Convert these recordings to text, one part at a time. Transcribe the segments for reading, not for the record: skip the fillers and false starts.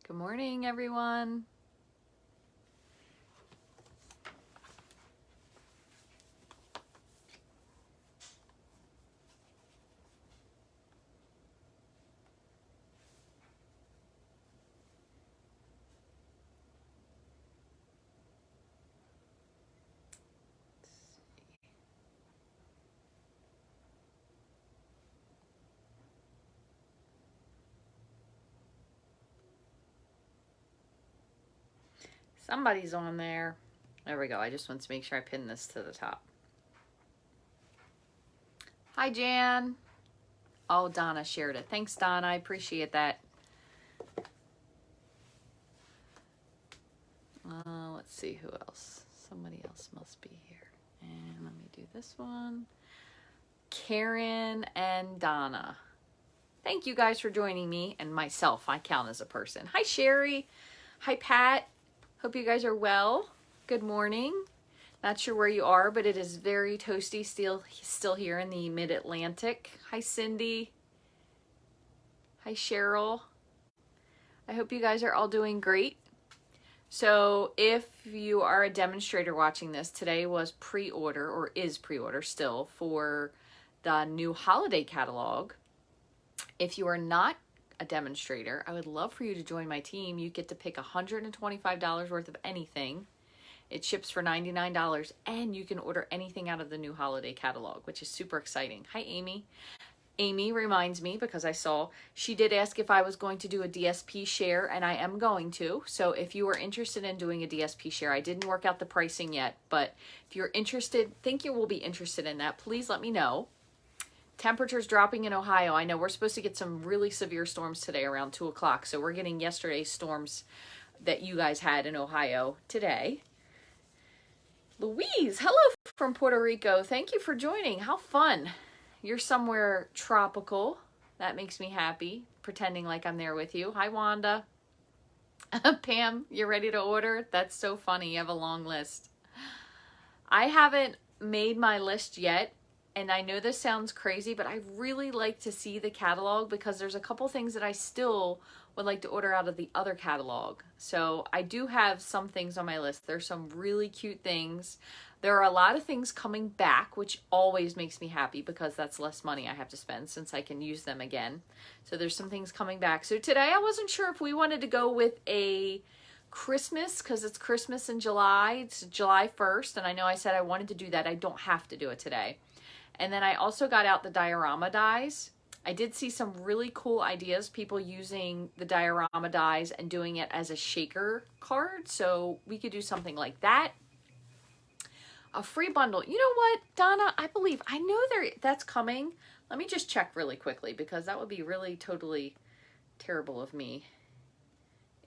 Good morning, everyone. Somebody's on there. There we go. I just want to make sure I pin this to the top. Hi, Jan. Oh, Donna shared it. Thanks, Donna. I appreciate that. Let's see who else. Somebody else must be here. And let me do this one. Karen and Donna. Thank you guys for joining me and myself. I count as a person. Hi, Sherry. Hi, Pat. Hope you guys are well. Good morning. Not sure where you are, but it is very toasty still here in the mid-Atlantic. Hi, Cindy. Hi, Cheryl. I hope you guys are all doing great. So if you are a demonstrator watching this, today was pre-order, or is pre-order still, for the new holiday catalog. If you are not a demonstrator, I would love for you to join my team. You get to pick $125 worth of anything. It ships for $99, and you can order anything out of the new holiday catalog, which is super exciting. Hi, Amy. Amy reminds me, because I saw she did ask if I was going to do a DSP share, and I am going to. So if you are interested in doing a DSP share, I didn't work out the pricing yet, but if you're interested, think you will be interested in that, please let me know. Temperatures dropping in Ohio. I know we're supposed to get some really severe storms today around 2 o'clock. So we're getting yesterday's storms that you guys had in Ohio today. Louise, hello from Puerto Rico. Thank you for joining. How fun. You're somewhere tropical. That makes me happy, pretending like I'm there with you. Hi, Wanda. Pam, you're ready to order? That's so funny. You have a long list. I haven't made my list yet. And I know this sounds crazy, but I really like to see the catalog because there's a couple things that I still would like to order out of the other catalog. So I do have some things on my list. There's some really cute things. There are a lot of things coming back, which always makes me happy because that's less money I have to spend since I can use them again. So there's some things coming back. So today I wasn't sure if we wanted to go with a Christmas, because it's Christmas in July. It's July 1st, and I know I said I wanted to do that. I don't have to do it today. And then I also got out the diorama dies. I did see some really cool ideas, people using the diorama dies and doing it as a shaker card. So we could do something like that. A free bundle. You know what, Donna? I know that's coming. Let me just check really quickly because that would be really totally terrible of me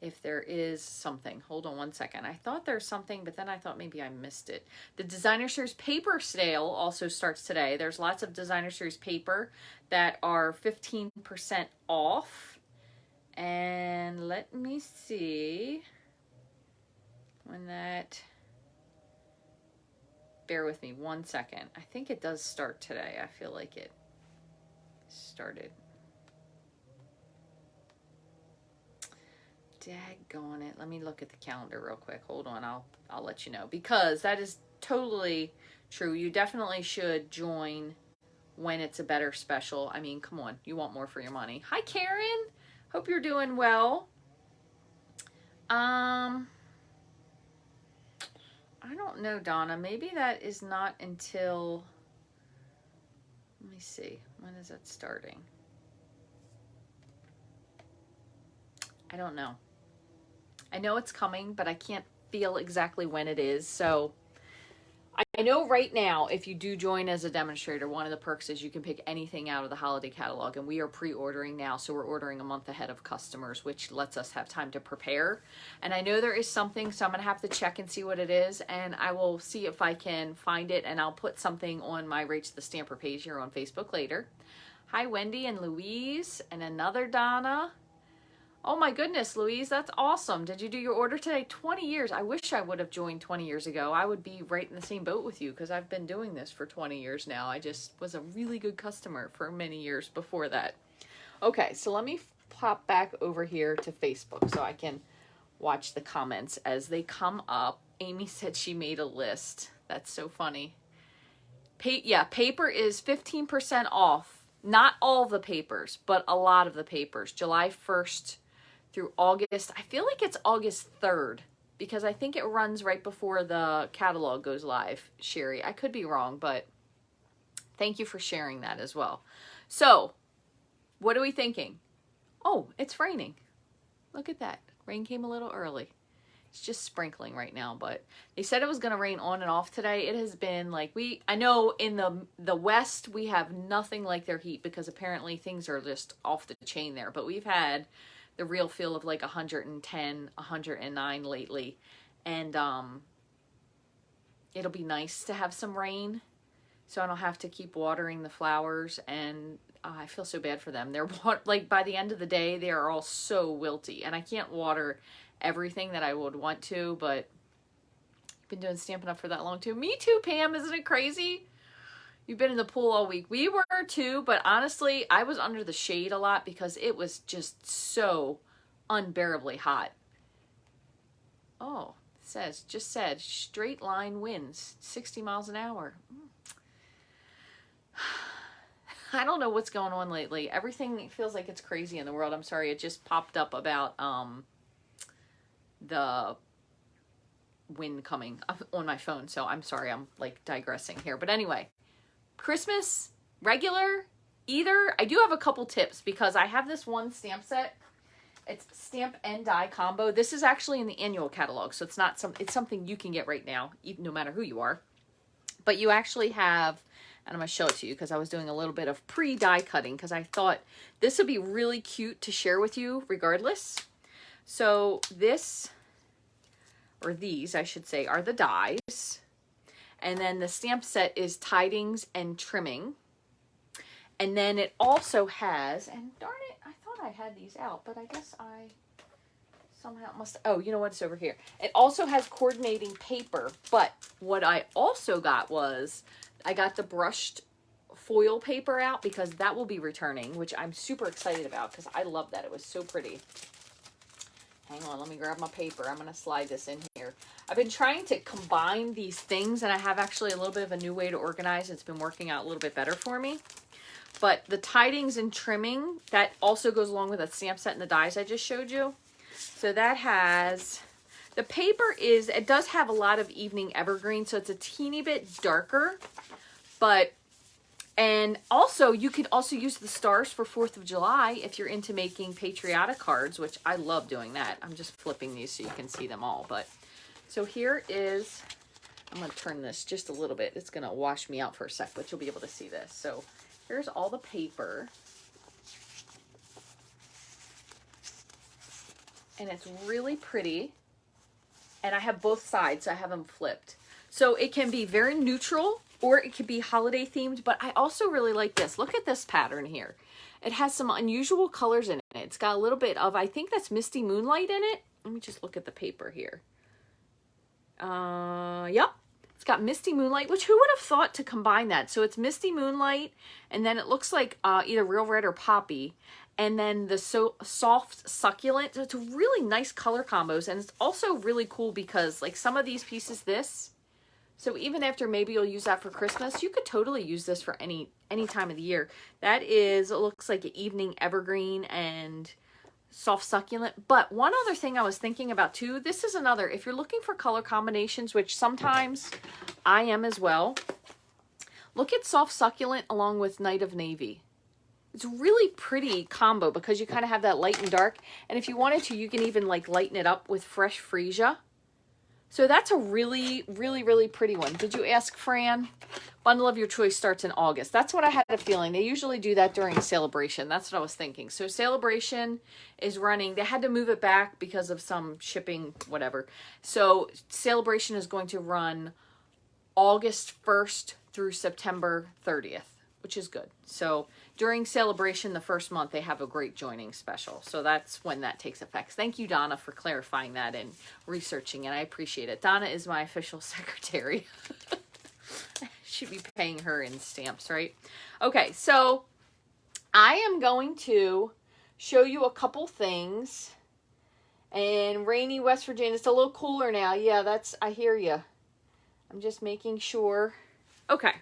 if there is something. Hold on one second. I thought there's something, but then I thought maybe I missed it. The Designer Series paper sale also starts today. There's lots of Designer Series paper that are 15% off. And let me see when that, bear with me one second. I think it does start today. I feel like it started. Daggone it. Let me look at the calendar real quick. Hold on. I'll let you know, because that is totally true. You definitely should join when it's a better special. I mean, come on. You want more for your money. Hi, Karen. Hope you're doing well. I don't know, Donna. Maybe that is not until, let me see. When is that starting? I don't know. I know it's coming, but I can't feel exactly when it is. So I know right now, if you do join as a demonstrator, one of the perks is you can pick anything out of the holiday catalog, and we are pre-ordering now. So we're ordering a month ahead of customers, which lets us have time to prepare. And I know there is something, so I'm going to have to check and see what it is. And I will see if I can find it, and I'll put something on my Rachthestamper page here on Facebook later. Hi, Wendy and Louise, and another Donna. Oh my goodness, Louise, that's awesome. Did you do your order today? 20 years. I wish I would have joined 20 years ago. I would be right in the same boat with you because I've been doing this for 20 years now. I just was a really good customer for many years before that. Okay, so let me pop back over here to Facebook so I can watch the comments as they come up. Amy said she made a list. That's so funny. Yeah, paper is 15% off. Not all the papers, but a lot of the papers. July 1st through August. I feel like it's August 3rd because I think it runs right before the catalog goes live, Sherry. I could be wrong, but thank you for sharing that as well. So, what are we thinking? Oh, it's raining. Look at that. Rain came a little early. It's just sprinkling right now, but they said it was going to rain on and off today. It has been like I know in the West, we have nothing like their heat because apparently things are just off the chain there. But we've had the real feel of like 110, 109 lately. And it'll be nice to have some rain so I don't have to keep watering the flowers. And I feel so bad for them. They're like by the end of the day, they are all so wilty. And I can't water everything that I would want to, but I've been doing Stampin' Up for that long too. Me too, Pam. Isn't it crazy? You've been in the pool all week. We were too, but honestly, I was under the shade a lot because it was just so unbearably hot. Oh, just said, straight line winds, 60 miles an hour. I don't know what's going on lately. Everything feels like it's crazy in the world. I'm sorry, it just popped up about the wind coming on my phone, so I'm sorry, I'm like digressing here. But anyway, Christmas, regular, either. I do have a couple tips because I have this one stamp set. It's stamp and die combo. This is actually in the annual catalog, so it's something you can get right now, even no matter who you are. But you actually have, and I'm going to show it to you because I was doing a little bit of pre-die cutting because I thought this would be really cute to share with you regardless. So this, or these, I should say, are the dies. And then the stamp set is tidings and trimming. And then it also has, and darn it, I thought I had these out, but I guess I somehow must, oh, you know what, it's over here. It also has coordinating paper, but what I also got was, I got the brushed foil paper out because that will be returning, which I'm super excited about because I love that. It was so pretty. Hang on, let me grab my paper. I'm going to slide this in here. I've been trying to combine these things, and I have actually a little bit of a new way to organize. It's been working out a little bit better for me. But the tidings and trimming, that also goes along with that stamp set and the dies I just showed you. So that has, the paper is, it does have a lot of evening evergreen, so it's a teeny bit darker. But, and also, you could also use the stars for 4th of July if you're into making patriotic cards, which I love doing that. I'm just flipping these so you can see them all. But, so here is, I'm going to turn this just a little bit. It's going to wash me out for a sec, but you'll be able to see this. So, here's all the paper. And it's really pretty. And I have both sides, so I have them flipped. So it can be very neutral or it could be holiday themed, but I also really like this. Look at this pattern here. It has some unusual colors in it. It's got a little bit of, I think that's Misty Moonlight in it. Let me just look at the paper here. Yep. It's got Misty Moonlight, which who would have thought to combine that? So it's Misty Moonlight, and then it looks like either Real Red or Poppy, and then the Soft Succulent. So it's really nice color combos, and it's also really cool because like some of these pieces, so even after maybe you'll use that for Christmas, you could totally use this for any time of the year. That is, it looks like an evening evergreen and soft succulent. But one other thing I was thinking about too, this is another, if you're looking for color combinations, which sometimes I am as well, look at soft succulent along with Night of Navy. It's a really pretty combo because you kind of have that light and dark. And if you wanted to, you can even like lighten it up with fresh freesia. So that's a really, really, really pretty one. Did you ask, Fran? Bundle of your choice starts in August. That's what I had a feeling. They usually do that during Celebration. That's what I was thinking. So Celebration is running. They had to move it back because of some shipping, whatever. So Celebration is going to run August 1st through September 30th, which is good. So during Celebration, the first month, they have a great joining special. So that's when that takes effect. Thank you, Donna, for clarifying that and researching it. I appreciate it. Donna is my official secretary. Should be paying her in stamps, right? Okay, so I am going to show you a couple things. And rainy West Virginia, it's a little cooler now. Yeah, I hear you. I'm just making sure. Okay.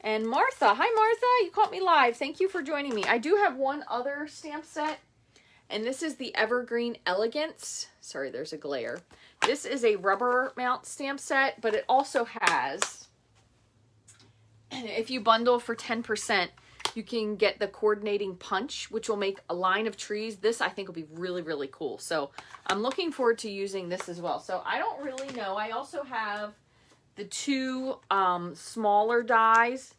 And Martha, hi Martha, you caught me live. Thank you for joining me. I do have one other stamp set, and this is the Evergreen Elegance. Sorry, there's a glare. This is a rubber mount stamp set, but it also has, if you bundle for 10%, you can get the coordinating punch, which will make a line of trees. This I think will be really, really cool. So I'm looking forward to using this as well. So I don't really know. I also have the two smaller dies.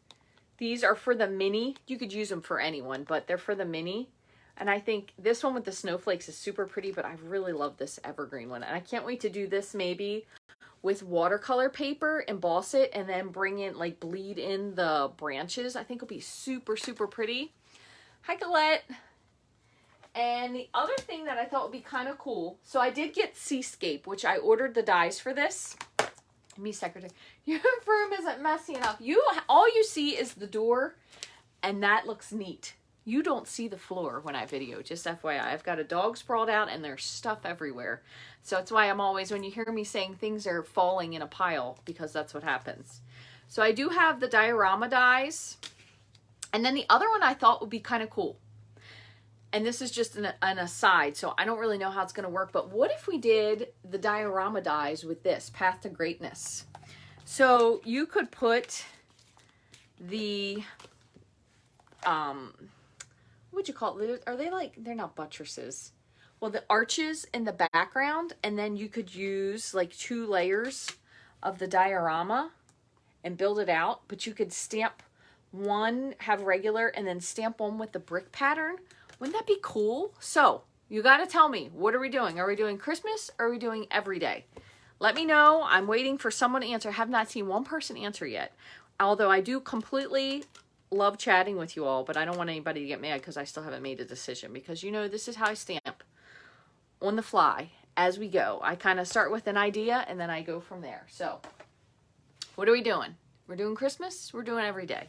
These are for the mini. You could use them for anyone, but they're for the mini. And I think this one with the snowflakes is super pretty, but I really love this evergreen one. And I can't wait to do this maybe with watercolor paper, emboss it, and then bring in, like, bleed in the branches. I think it'll be super, super pretty. Hi, Colette. And the other thing that I thought would be kind of cool, so I did get Seascape, which I ordered the dies for this. Me, secretary, your room isn't messy enough. All you see is the door, and that looks neat. You don't see the floor when I video, just FYI. I've got a dog sprawled out, and there's stuff everywhere. So that's why I'm always, when you hear me saying things are falling in a pile, because that's what happens. So I do have the diorama dies, and then the other one I thought would be kind of cool. And this is just an aside, so I don't really know how it's going to work, but what if we did the diorama dies with this, Path to Greatness? So you could put the, what'd you call it? Are they like, they're not buttresses. Well, the arches in the background, and then you could use like 2 layers of the diorama and build it out, but you could stamp one, have regular, and then stamp one with the brick pattern. Wouldn't that be cool? So you got to tell me, what are we doing? Are we doing Christmas or are we doing every day? Let me know. I'm waiting for someone to answer. I have not seen one person answer yet. Although I do completely love chatting with you all, but I don't want anybody to get mad because I still haven't made a decision, because you know, this is how I stamp, on the fly as we go. I kind of start with an idea and then I go from there. So what are we doing? We're doing Christmas. We're doing every day.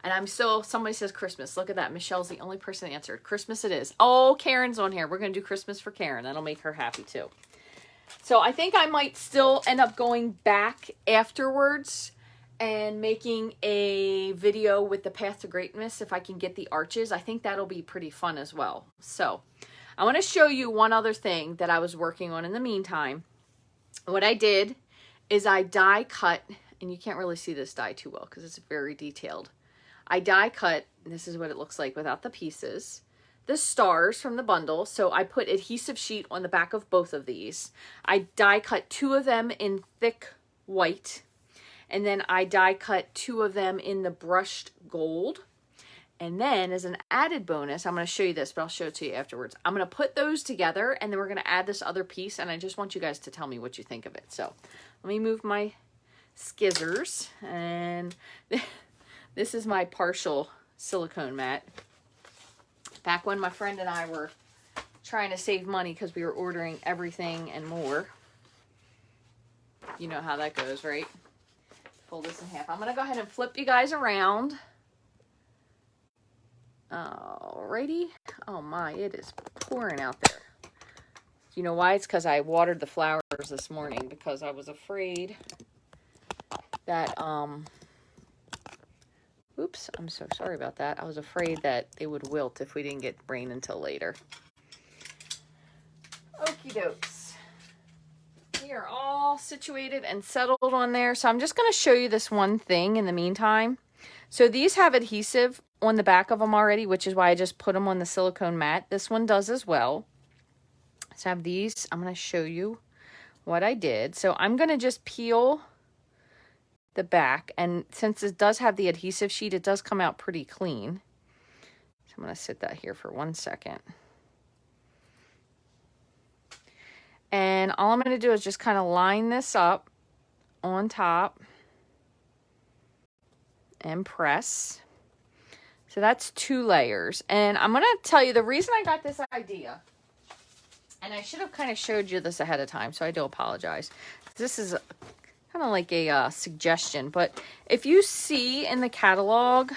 And I'm still, somebody says Christmas. Look at that. Michelle's the only person that answered. Christmas it is. Oh, Karen's on here. We're going to do Christmas for Karen. That'll make her happy too. So I think I might still end up going back afterwards and making a video with the Path to Greatness if I can get the arches. I think that'll be pretty fun as well. So I want to show you one other thing that I was working on in the meantime. What I did is I die cut, and you can't really see this die too well because it's very detailed. I die cut, and this is what it looks like without the pieces, the stars from the bundle. So I put adhesive sheet on the back of both of these. I die cut 2 of them in thick white, and then I die cut 2 of them in the brushed gold. And then as an added bonus, I'm going to show you this, but I'll show it to you afterwards. I'm going to put those together, and then we're going to add this other piece, and I just want you guys to tell me what you think of it. So let me move my skizzers, and this is my partial silicone mat. Back when my friend and I were trying to save money because we were ordering everything and more. You know how that goes, right? Fold this in half. I'm going to go ahead and flip you guys around. Alrighty. Oh my, it is pouring out there. You know why? It's because I watered the flowers this morning because I was afraid that, oops, I'm so sorry about that. I was afraid that they would wilt if we didn't get rain until later. Okie dokes. We are all situated and settled on there. So I'm just going to show you this one thing in the meantime. So these have adhesive on the back of them already, which is why I just put them on the silicone mat. This one does as well. So I have these. I'm going to show you what I did. So I'm going to just peel the back, and since it does have the adhesive sheet, it does come out pretty clean. So I'm going to sit that here for 1 second. And all I'm going to do is just kind of line this up on top and press. So that's 2 layers. And I'm going to tell you the reason I got this idea, and I should have kind of showed you this ahead of time, so I do apologize. This is kind of like a suggestion, but if you see in the catalog,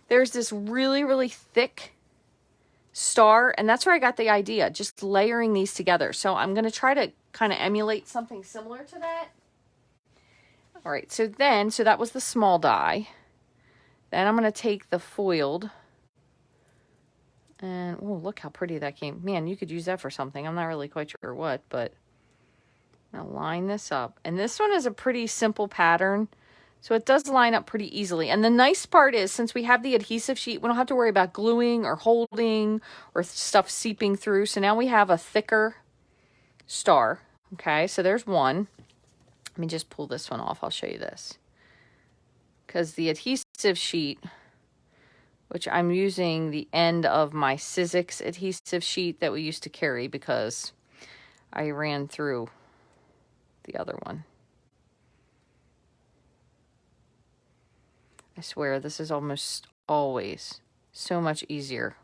there's this really, really thick star, and that's where I got the idea, just layering these together. So I'm going to try to kind of emulate something similar to that. All right, so that was the small die. Then I'm going to take the foiled, and oh, look how pretty that came. Man, you could use that for something. I'm not really quite sure what, but I'm going to line this up. And this one is a pretty simple pattern, so it does line up pretty easily. And the nice part is, since we have the adhesive sheet, we don't have to worry about gluing or holding or stuff seeping through. So now we have a thicker star. Okay, so there's one. Let me just pull this one off. I'll show you this. Because the adhesive sheet, which I'm using the end of my Sizzix adhesive sheet that we used to carry because I ran through the other one. I swear this is almost always so much easier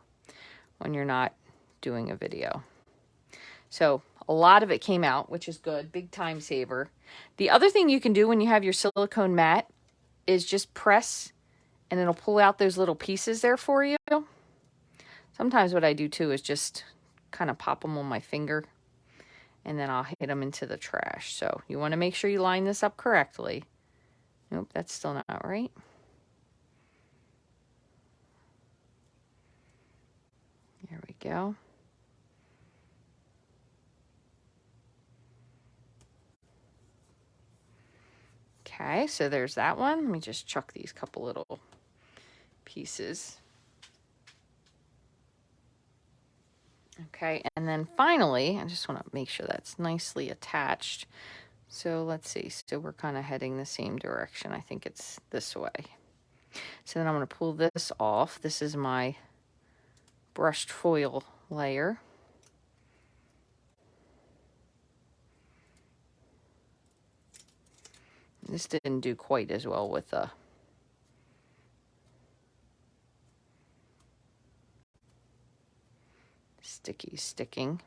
when you're not doing a video. So a lot of it came out, which is good. Big time saver. The other thing you can do when you have your silicone mat is just press and it'll pull out those little pieces there for you. Sometimes what I do too is just kind of pop them on my finger and then I'll hit them into the trash. So you want to make sure you line this up correctly. Nope, that's still not right. There we go. Okay, so there's that one. Let me just chuck these couple little pieces. Okay, and then finally, I just want to make sure that's nicely attached. So let's see. So we're kind of heading the same direction. I think it's this way. So then I'm going to pull this off. This is my brushed foil layer. This didn't do quite as well with the sticking.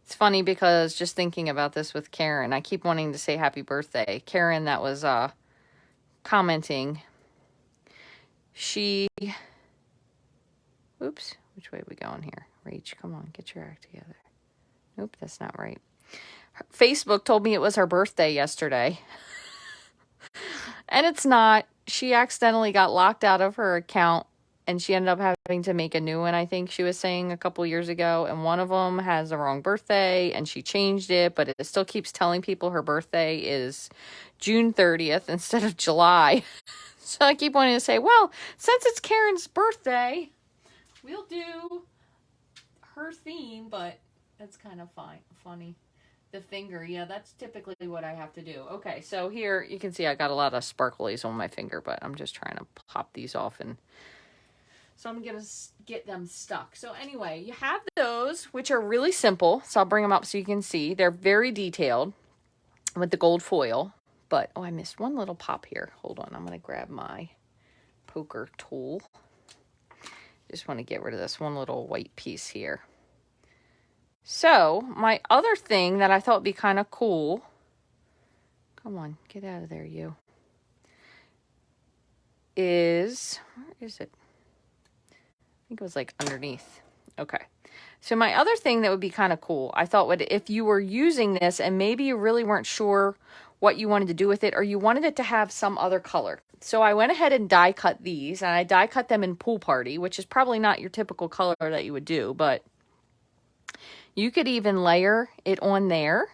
It's funny because just thinking about this with Karen, I keep wanting to say happy birthday. Karen that was commenting, she... Oops, which way are we going here? Rach, come on, get your act together. Nope, that's not right. Facebook told me it was her birthday yesterday. And it's not. She accidentally got locked out of her account and she ended up having to make a new one, I think she was saying a couple years ago. And one of them has the wrong birthday and she changed it, but it still keeps telling people her birthday is June 30th instead of July. So I keep wanting to say, well, since it's Karen's birthday, we'll do her theme, but that's kind of funny. The finger, yeah, that's typically what I have to do. Okay, so here you can see I got a lot of sparklies on my finger, but I'm just trying to pop these off, and so I'm going to get them stuck. So anyway, you have those, which are really simple. So I'll bring them up so you can see. They're very detailed with the gold foil, but oh, I missed one little pop here. Hold on, I'm going to grab my poker tool. Just want to get rid of this one little white piece here. So my other thing that I thought would be kind of cool, come on, get out of there, you, is, where is it? I think it was like underneath. Okay. So my other thing that would be kind of cool, I thought would, if you were using this and maybe you really weren't sure what you wanted to do with it, or you wanted it to have some other color. So I went ahead and die cut these, and I die cut them in Pool Party, which is probably not your typical color that you would do, but you could even layer it on there,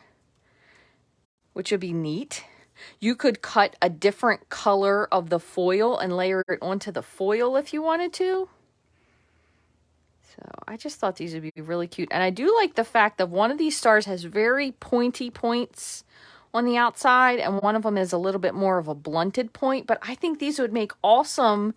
which would be neat. You could cut a different color of the foil and layer it onto the foil if you wanted to. So I just thought these would be really cute. And I do like the fact that one of these stars has very pointy points on the outside, and one of them is a little bit more of a blunted point. But I think these would make awesome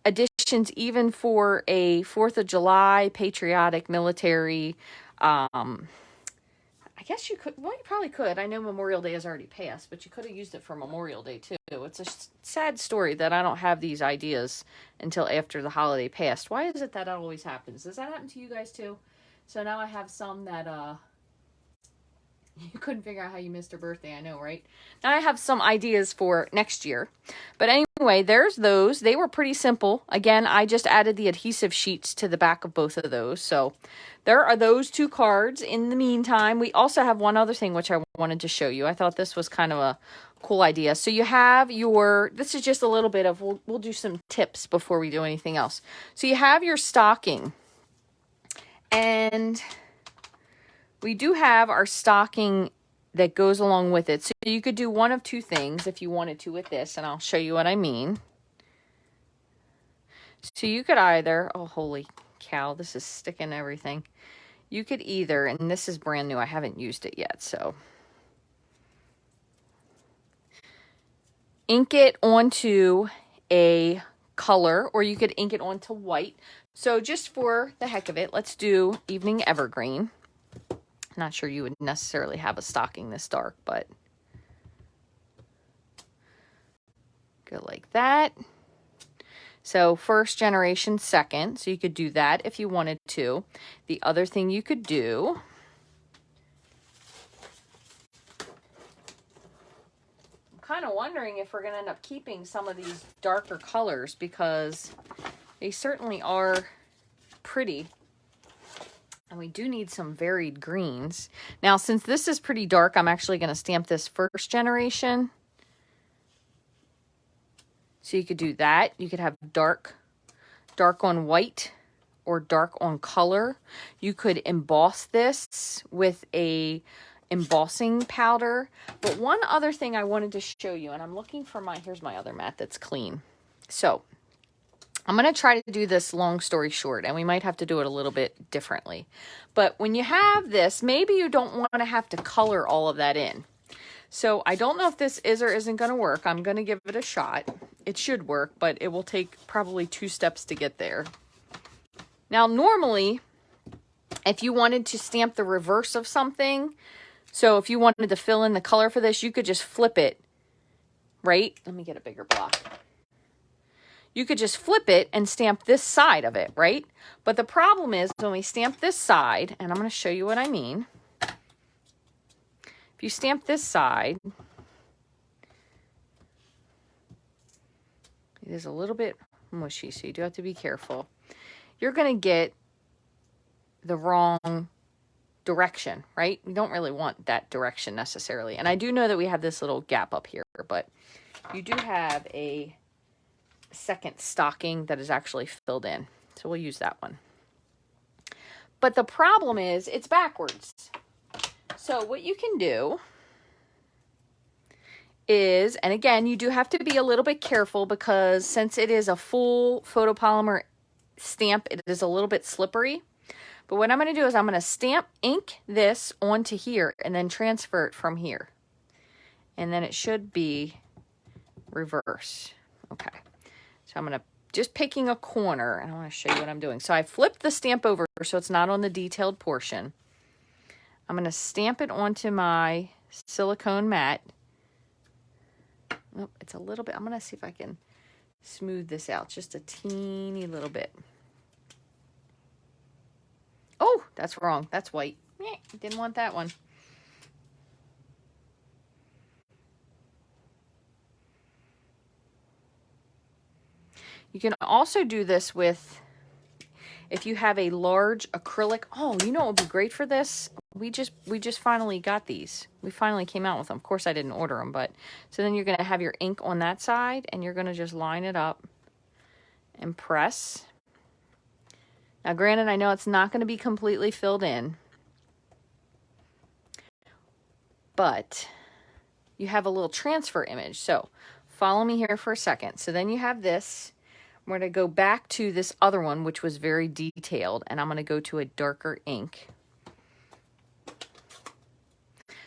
additions even for a 4th of July patriotic military. I guess you could, well, you probably could. I know Memorial Day has already passed, but you could have used it for Memorial Day too. It's a sad story that I don't have these ideas until after the holiday passed. Why is it that always happens? Does that happen to you guys too? So now I have some that, You couldn't figure out how you missed her birthday. I know, right? Now I have some ideas for next year. But anyway, there's those. They were pretty simple. Again, I just added the adhesive sheets to the back of both of those. So there are those two cards. In the meantime, we also have one other thing which I wanted to show you. I thought this was kind of a cool idea. So you have your, this is just a little bit of, we'll do some tips before we do anything else. So you have your stocking. And we do have our stocking that goes along with it. So you could do one of two things if you wanted to with this, and I'll show you what I mean. So you could either, oh, holy cow, this is sticking everything. You could either, and this is brand new, I haven't used it yet, so. Ink it onto a color, or you could ink it onto white. So just for the heck of it, let's do Evening Evergreen. Not sure you would necessarily have a stocking this dark, but go like that. So first generation, second. So you could do that if you wanted to. The other thing you could do, I'm kind of wondering if we're going to end up keeping some of these darker colors because they certainly are pretty. And we do need some varied greens. Now, since this is pretty dark, I'm actually going to stamp this first generation. So you could do that. You could have dark on white or dark on color. You could emboss this with a embossing powder. But one other thing I wanted to show you, and I'm looking for my, here's my other mat that's clean. So I'm going to try to do this long story short, and we might have to do it a little bit differently. But when you have this, maybe you don't want to have to color all of that in. So I don't know if this is or isn't going to work. I'm going to give it a shot. It should work, but it will take probably 2 steps to get there. Now, normally, if you wanted to stamp the reverse of something, so if you wanted to fill in the color for this, you could just flip it, right? Let me get a bigger block. You could just flip it and stamp this side of it, right? But the problem is when we stamp this side, and I'm going to show you what I mean. If you stamp this side, it is a little bit mushy, so you do have to be careful. You're going to get the wrong direction, right? We don't really want that direction necessarily. And I do know that we have this little gap up here, but you do have a second stocking that is actually filled in. So we'll use that one. But the problem is it's backwards. So what you can do is, and again, you do have to be a little bit careful because since it is a full photopolymer stamp, it is a little bit slippery. But what I'm going to do is I'm going to stamp ink this onto here and then transfer it from here. And then it should be reverse. Okay. So I'm going to, just picking a corner, and I want to show you what I'm doing. So I flipped the stamp over so it's not on the detailed portion. I'm going to stamp it onto my silicone mat. Oh, it's a little bit, I'm going to see if I can smooth this out just a teeny little bit. Oh, that's wrong. That's white. Didn't want that one. You can also do this with, if you have a large acrylic. Oh, you know what would be great for this? We just finally got these. We finally came out with them. Of course, I didn't order them, but so then you're going to have your ink on that side, and you're going to just line it up and press. Now, granted, I know it's not going to be completely filled in, but you have a little transfer image. So follow me here for a second. So then you have this. I'm going to go back to this other one, which was very detailed, and I'm going to go to a darker ink.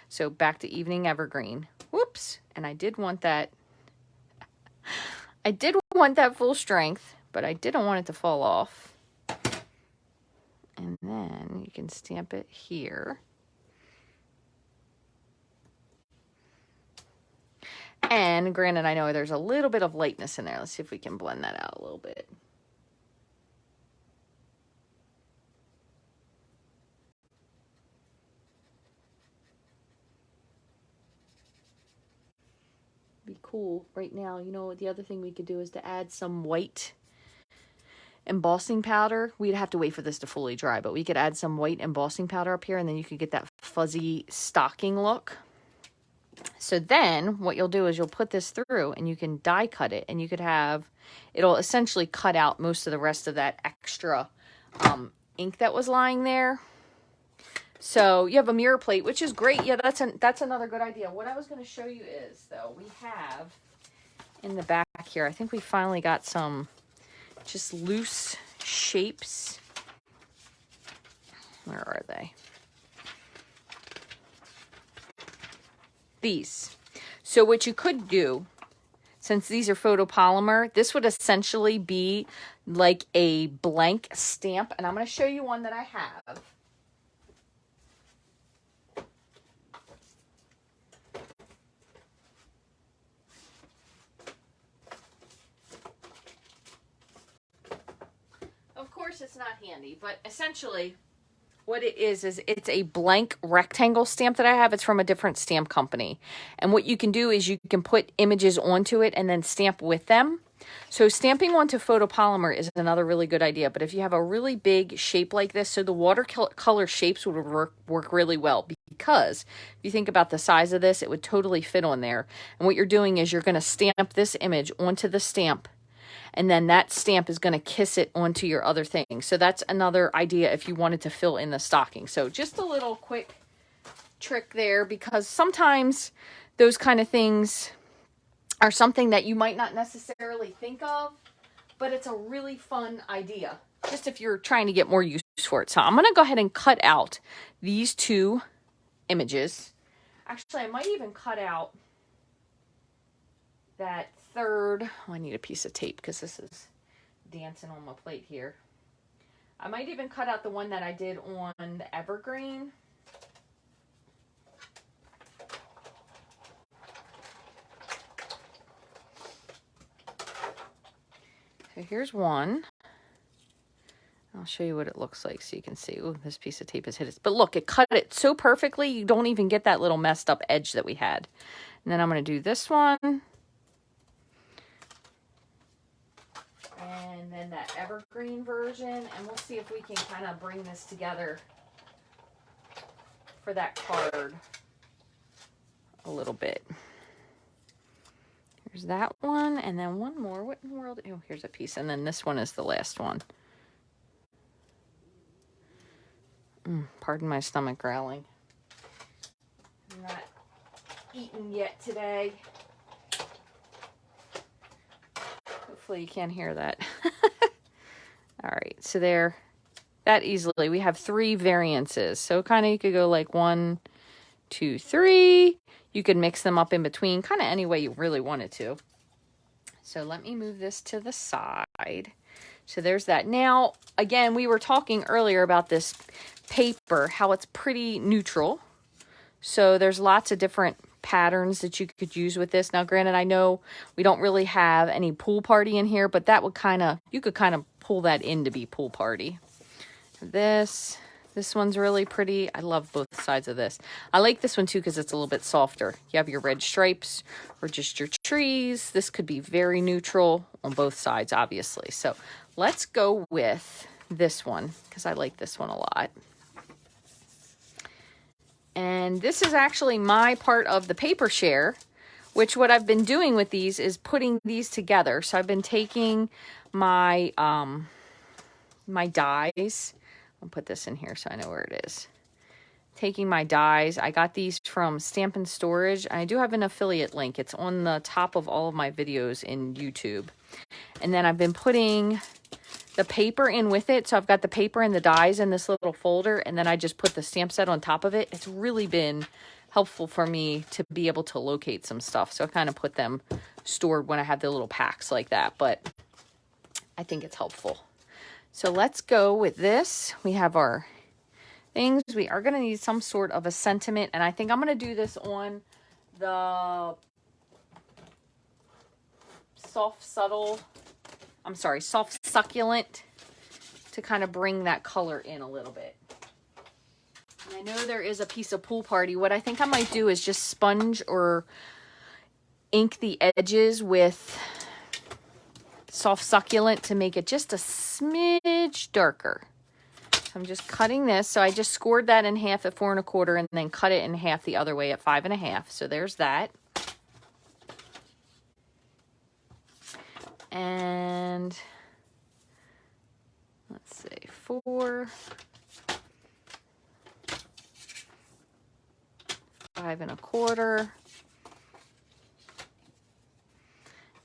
So back to Evening Evergreen. Whoops. And I did want that. I did want that full strength, but I didn't want it to fall off. And then you can stamp it here. And granted, I know there's a little bit of lightness in there. Let's see if we can blend that out a little bit. pool right now. You know, the other thing we could do is to add some white embossing powder. We'd have to wait for this to fully dry, but we could add some white embossing powder up here, and then you could get that fuzzy stocking look. So then what you'll do is you'll put this through and you can die cut it, and you could have, it'll essentially cut out most of the rest of that extra ink that was lying there. So you have a mirror plate, which is great. Yeah, that's another good idea. What I was going to show you is, though, we have in the back here, I think we finally got some just loose shapes. Where are they? These. So what you could do, since these are photopolymer, this would essentially be like a blank stamp. And I'm going to show you one that I have. Of course it's not handy, but essentially what it is it's a blank rectangle stamp that I have. It's from a different stamp company. And what you can do is you can put images onto it and then stamp with them. So stamping onto photopolymer is another really good idea. But if you have a really big shape like this, so the watercolor shapes would work really well, because if you think about the size of this, it would totally fit on there. And what you're doing is you're going to stamp this image onto the stamp, and then that stamp is going to kiss it onto your other thing. So that's another idea if you wanted to fill in the stocking. So just a little quick trick there, because sometimes those kind of things are something that you might not necessarily think of, but it's a really fun idea, just if you're trying to get more use for it. So I'm going to go ahead and cut out these two images. Actually, I might even cut out that third. Oh, I need a piece of tape because this is dancing on my plate here. I might even cut out the one that I did on the Evergreen. So here's one. I'll show you what it looks like so you can see. Oh, this piece of tape has hit it. But look, it cut it so perfectly, you don't even get that little messed up edge that we had. And then I'm going to do this one. And then that Evergreen version, and we'll see if we can kind of bring this together for that card a little bit. Here's that one, and then one more. What in the world? Oh, here's a piece, and then this one is the last one. Pardon my stomach growling. I'm not eaten yet today. Hopefully you can't hear that. All right, so there, that easily, we have 3 variances. So kind of you could go like 1, 2, 3. You could mix them up in between, kind of any way you really wanted to. So let me move this to the side. So there's that. Now, again, we were talking earlier about this paper, how it's pretty neutral. So there's lots of different patterns that you could use with this. Now, granted, I know we don't really have any pool party in here, but that would kind of, you could kind of pull that in to be pool party. This one's really pretty. I love both sides of this. I like this one too because it's a little bit softer. You have your red stripes or just your trees. This could be very neutral on both sides, obviously. So let's go with this one because I like this one a lot. And this is actually my part of the paper share, which what I've been doing with these is putting these together. So I've been taking my my dies. I'll put this in here so I know where it is. Taking my dies. I got these from Stampin' Storage. I do have an affiliate link. It's on the top of all of my videos in YouTube. And then I've been putting the paper in with it. So I've got the paper and the dies in this little folder, and then I just put the stamp set on top of it. It's really been helpful for me to be able to locate some stuff. So I kind of put them stored when I have the little packs like that, but I think it's helpful. So let's go with this. We have our things. We are going to need some sort of a sentiment, and I think I'm going to do this on the soft succulent to kind of bring that color in a little bit. And I know there is a piece of pool party. What I think I might do is just sponge or ink the edges with soft succulent to make it just a smidge darker. So I'm just cutting this. So I just scored that in half at 4 1/4 and then cut it in half the other way at 5 1/2. So there's that. And let's say 4, 5 1/4.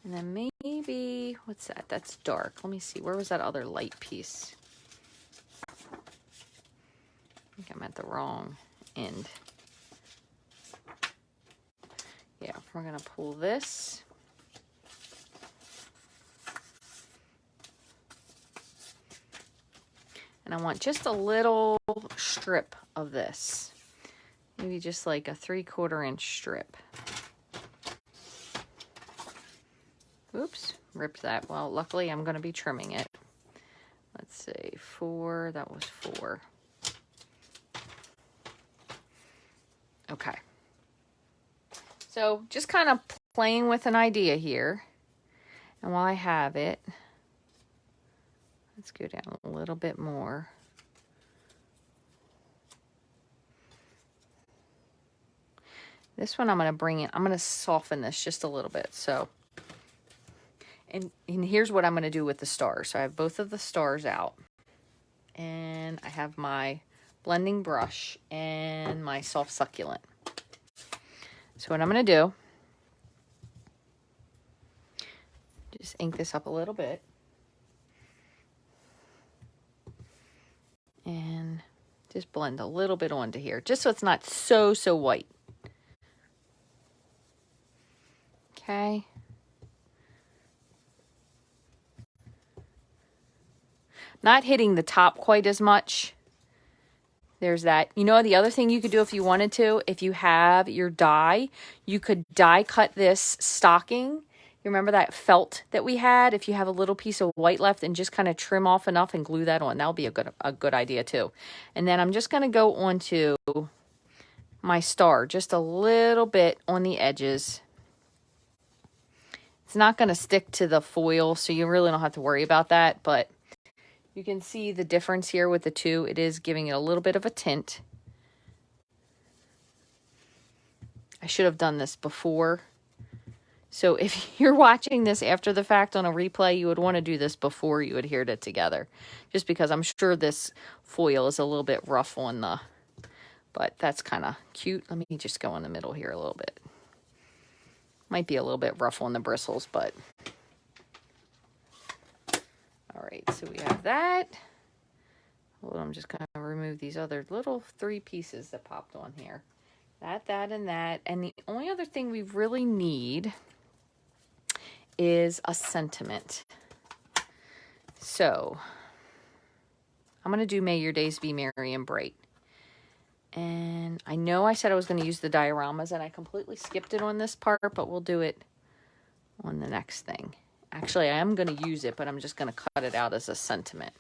And then maybe, what's that? That's dark. Let me see. Where was that other light piece? I think I'm at the wrong end. Yeah, we're going to pull this. And I want just a little strip of this. Maybe just like a 3/4 inch strip. Oops, ripped that. Well, luckily I'm going to be trimming it. Let's say 4, that was 4. Okay. So just kind of playing with an idea here. And while I have it, let's go down a little bit more. This one I'm going to bring in, I'm going to soften this just a little bit. So, and here's what I'm going to do with the stars. So I have both of the stars out. And I have my blending brush and my soft succulent. So what I'm going to do, just ink this up a little bit. And just blend a little bit onto here, just so it's not so white. Okay. Not hitting the top quite as much. There's that. You know, the other thing you could do if you wanted to, if you have your die, you could die cut this stocking. You remember that felt that we had? If you have a little piece of white left, and just kind of trim off enough and glue that on. That'll be a good idea too. And then I'm just going to go onto my star just a little bit on the edges. It's not going to stick to the foil, so you really don't have to worry about that, but you can see the difference here with the two. It is giving it a little bit of a tint. I should have done this before. So if you're watching this after the fact on a replay, you would want to do this before you adhered it together. Just because I'm sure this foil is a little bit rough on the, but that's kind of cute. Let me just go in the middle here a little bit. Might be a little bit rough on the bristles, but. All right, so we have that. Well, I'm just going to remove these other little 3 pieces that popped on here. That, and that. And the only other thing we really need is a sentiment. So I'm going to do May Your Days Be Merry and Bright. And I know I said I was going to use the dioramas, and I completely skipped it on this part, but we'll do it on the next thing. Actually, I am going to use it, but I'm just going to cut it out as a sentiment.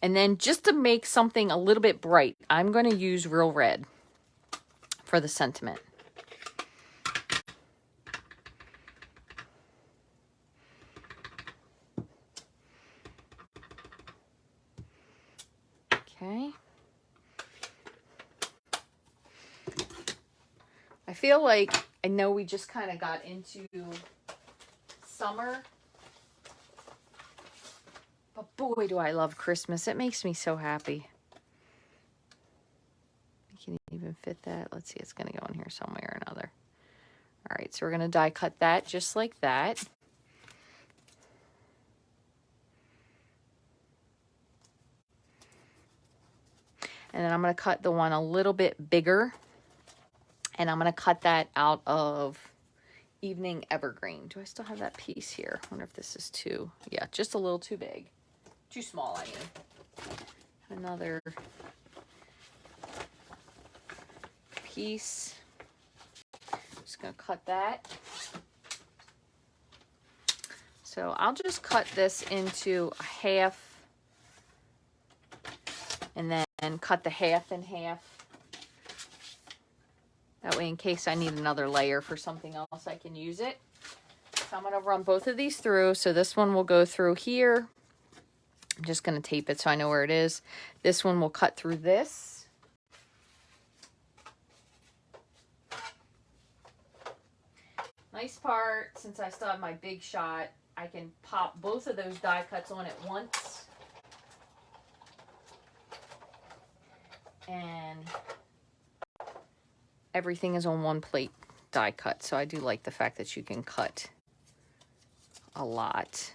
And then just to make something a little bit bright, I'm going to use Real Red for the sentiment. Okay. I feel like, I know we just kind of got into summer, but boy, do I love Christmas. It makes me so happy. I can't even fit that. Let's see, it's going to go in here somewhere or another. All right, so we're going to die cut that just like that. And then I'm going to cut the one a little bit bigger. And I'm going to cut that out of Evening Evergreen. Do I still have that piece here? I wonder if this is too, yeah, just a little too big. Too small, I mean. Another piece. Just going to cut that. So I'll just cut this into a half. And then cut the half in half. That way, in case I need another layer for something else, I can use it. So I'm going to run both of these through. So this one will go through here. I'm just going to tape it so I know where it is. This one will cut through this. Nice part, since I still have my big shot, I can pop both of those die cuts on at once. And everything is on one plate die cut. So I do like the fact that you can cut a lot.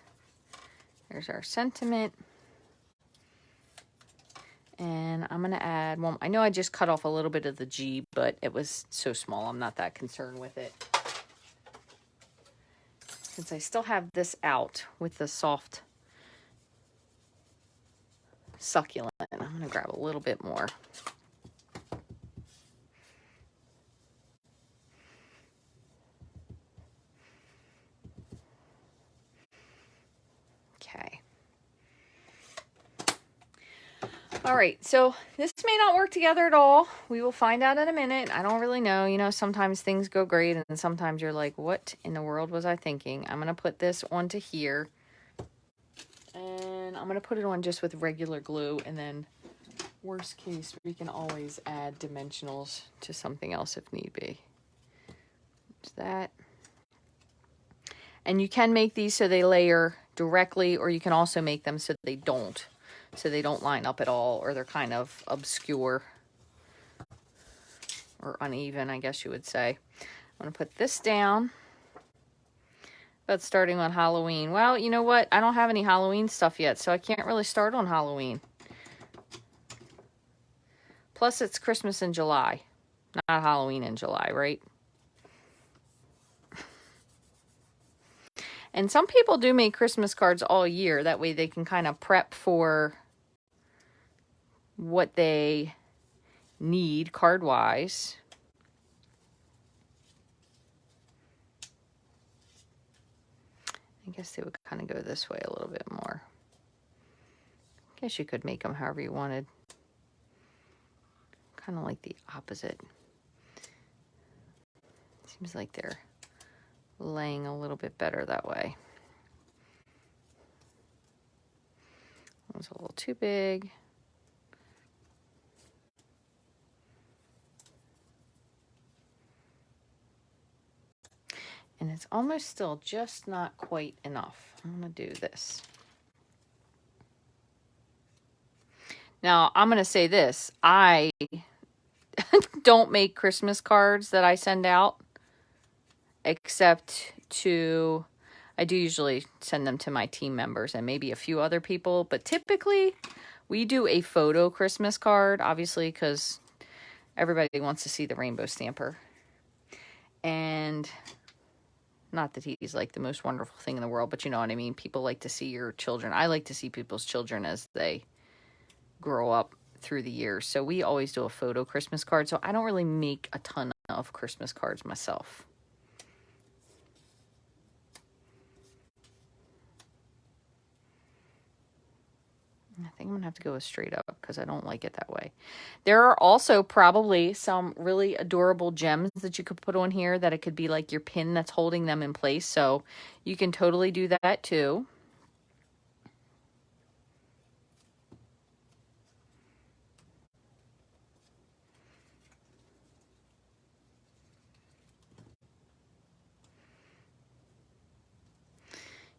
There's our sentiment. And I'm going to add one. I know I just cut off a little bit of the G, but it was so small. I'm not that concerned with it. Since I still have this out with the soft succulent, I'm going to grab a little bit more. Okay. All right, so this may not work together at all. We will find out in a minute. I don't really know. You know, sometimes things go great and sometimes you're like, what in the world was I thinking? I'm going to put this onto here. And I'm going to put it on just with regular glue. And then worst case, we can always add dimensionals to something else if need be. There's that. And you can make these so they layer directly, or you can also make them so they don't. So they don't line up at all, or they're kind of obscure or uneven, I guess you would say. I'm going to put this down. But starting on Halloween. Well, you know what? I don't have any Halloween stuff yet, so I can't really start on Halloween. Plus, it's Christmas in July, not Halloween in July, right? And some people do make Christmas cards all year. That way they can kind of prep for what they need card-wise. I guess they would kind of go this way a little bit more. I guess you could make them however you wanted. Kind of like the opposite. Seems like they're laying a little bit better that way. That was a little too big. And it's almost still just not quite enough. I'm going to do this. Now, I'm going to say this. I don't make Christmas cards that I send out, except to, I do usually send them to my team members and maybe a few other people. But typically, we do a photo Christmas card, obviously, because everybody wants to see the rainbow stamper. And not that he's like the most wonderful thing in the world, but you know what I mean? People like to see your children. I like to see people's children as they grow up through the years. So we always do a photo Christmas card. So I don't really make a ton of Christmas cards myself. I think I'm going to have to go with straight up because I don't like it that way. There are also probably some really adorable gems that you could put on here that it could be like your pin that's holding them in place. So you can totally do that too.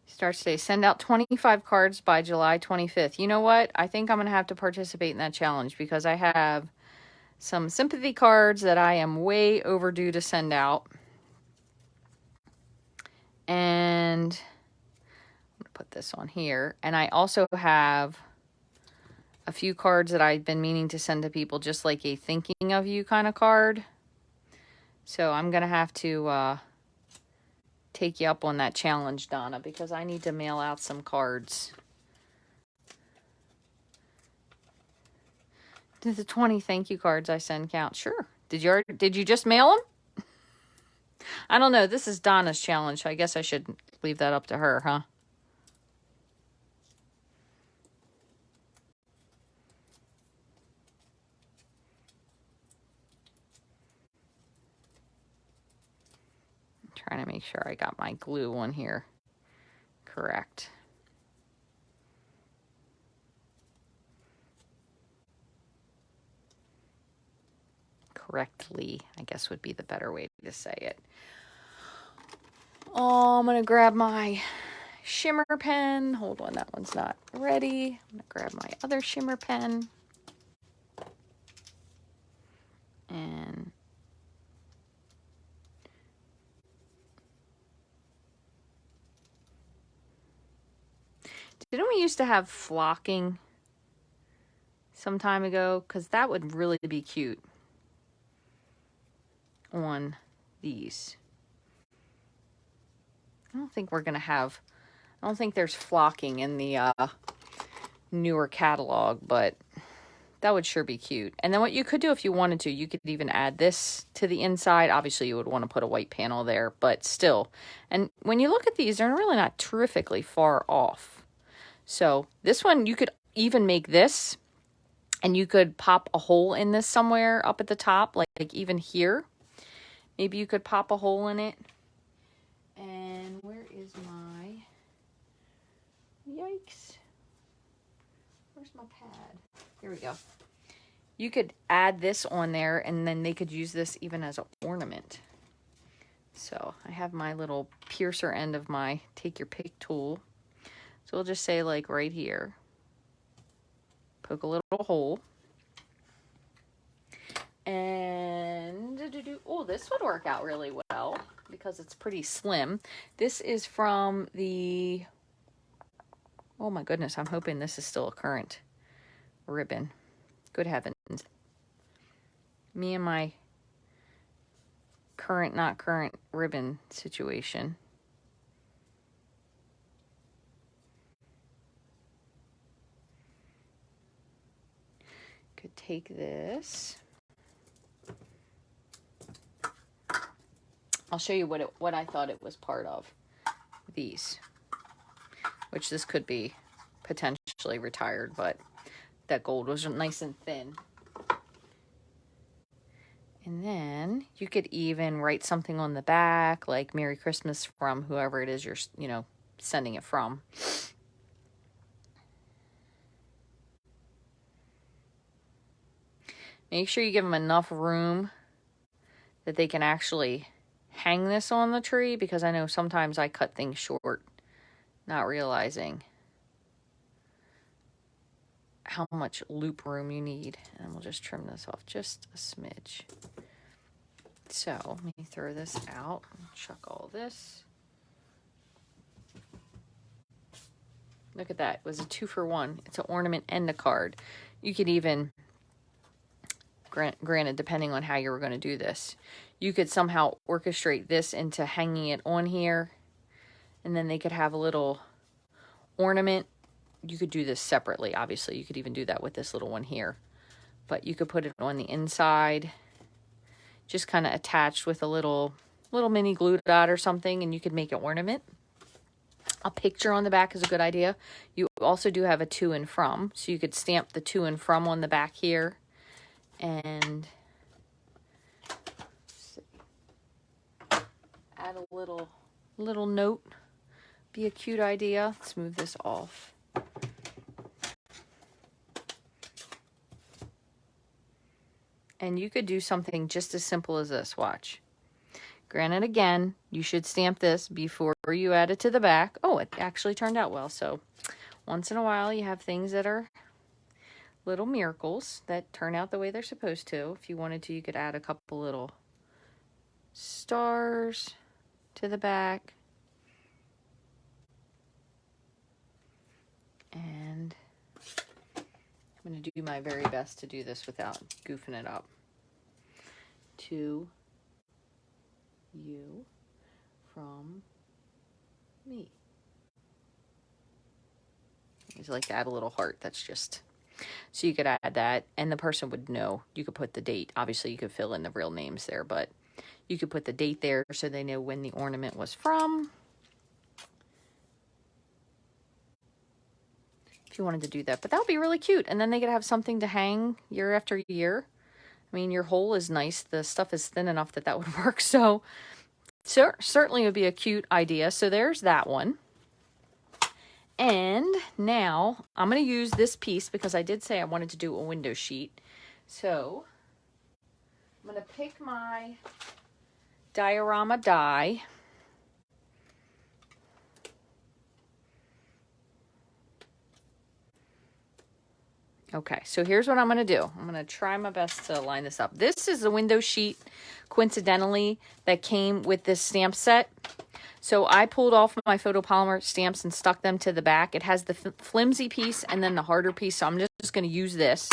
Starts today. Send out 25 cards by July 25th. You know what? I think I'm going to have to participate in that challenge because I have some sympathy cards that I am way overdue to send out. And I'm going to put this on here. And I also have a few cards that I've been meaning to send to people, just like a thinking of you kind of card. So I'm going to have to take you up on that challenge, Donna, because I need to mail out some cards. Did the 20 thank you cards I send count? Sure. Did you just mail them? I don't know. This is Donna's challenge, so I guess I should leave that up to her, huh? Trying to make sure I got my glue on here correct. Correctly, I guess would be the better way to say it. Oh, I'm going to grab my shimmer pen. Hold on, that one's not ready. I'm going to grab my other shimmer pen. And didn't we used to have flocking some time ago? Because that would really be cute on these. I don't think we're going to have, I don't think there's flocking in the newer catalog, but that would sure be cute. And then what you could do if you wanted to, you could even add this to the inside. Obviously, you would want to put a white panel there, but still. And when you look at these, they're really not terrifically far off. So this one, you could even make this, and you could pop a hole in this somewhere up at the top, like even here. Maybe you could pop a hole in it. And where is my, yikes, where's my pad? Here we go. You could add this on there, and then they could use this even as an ornament. So I have my little piercer end of my take your pick tool. So we'll just say like right here, poke a little hole. And oh, this would work out really well because it's pretty slim. This is from the, oh my goodness, I'm hoping this is still a current ribbon. Good heavens. Me and my current, not current ribbon situation. Could take this. I'll show you what I thought it was part of. These, which this could be potentially retired, but that gold was nice and thin. And then you could even write something on the back, like Merry Christmas from whoever it is you're, you know, sending it from. Make sure you give them enough room that they can actually hang this on the tree, because I know sometimes I cut things short, not realizing how much loop room you need. And we'll just trim this off just a smidge. So let me throw this out and chuck all this. Look at that. It was a 2-for-1. It's an ornament and a card. You could even, granted, depending on how you were going to do this, you could somehow orchestrate this into hanging it on here, and then they could have a little ornament. You could do this separately, obviously. You could even do that with this little one here. But you could put it on the inside, just kind of attached with a little mini glue dot or something, and you could make an ornament. A picture on the back is a good idea. You also do have a to and from, so you could stamp the to and from on the back here. And add a little note. Be a cute idea. Let's move this off. And you could do something just as simple as this. Watch. Granted, again, you should stamp this before you add it to the back. Oh, it actually turned out well. So once in a while you have things that are little miracles that turn out the way they're supposed to. If you wanted to, you could add a couple little stars to the back. And I'm going to do my very best to do this without goofing it up. To you from me. I just like to add a little heart. That's just, so you could add that, and the person would know. You could put the date. Obviously, you could fill in the real names there, but you could put the date there so they know when the ornament was from. If you wanted to do that, but that would be really cute. And then they could have something to hang year after year. I mean, your hole is nice. The stuff is thin enough that would work. So certainly would be a cute idea. So there's that one. And now I'm going to use this piece because I did say I wanted to do a window sheet. So I'm going to pick my diorama die. Okay, so here's what I'm going to do. I'm going to try my best to line this up. This is the window sheet, coincidentally, that came with this stamp set. So I pulled off my photopolymer stamps and stuck them to the back. It has the flimsy piece and then the harder piece. So I'm just going to use this.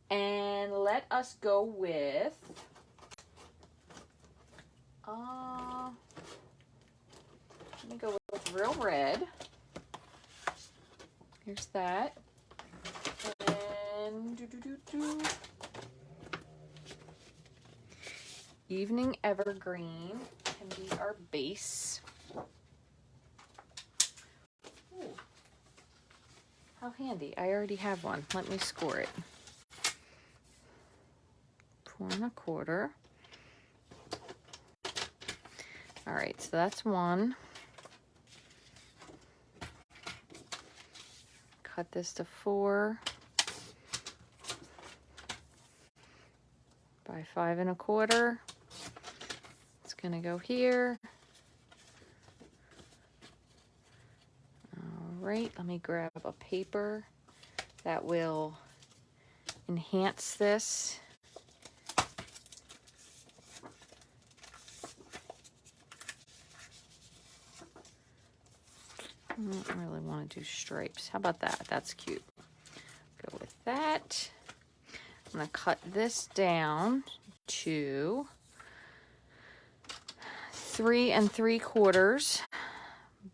And let us go with... let me go with Real Red. Here's that. And Evening Evergreen can be our base. Ooh. How handy. I already have one. Let me score it. 4 1/4. All right, so that's one. Cut this to 4 by 5 1/4. It's gonna go here. All right, let me grab a paper that will enhance this. I don't really want to do stripes. How about that? That's cute. Go with that. I'm going to cut this down to 3 3/4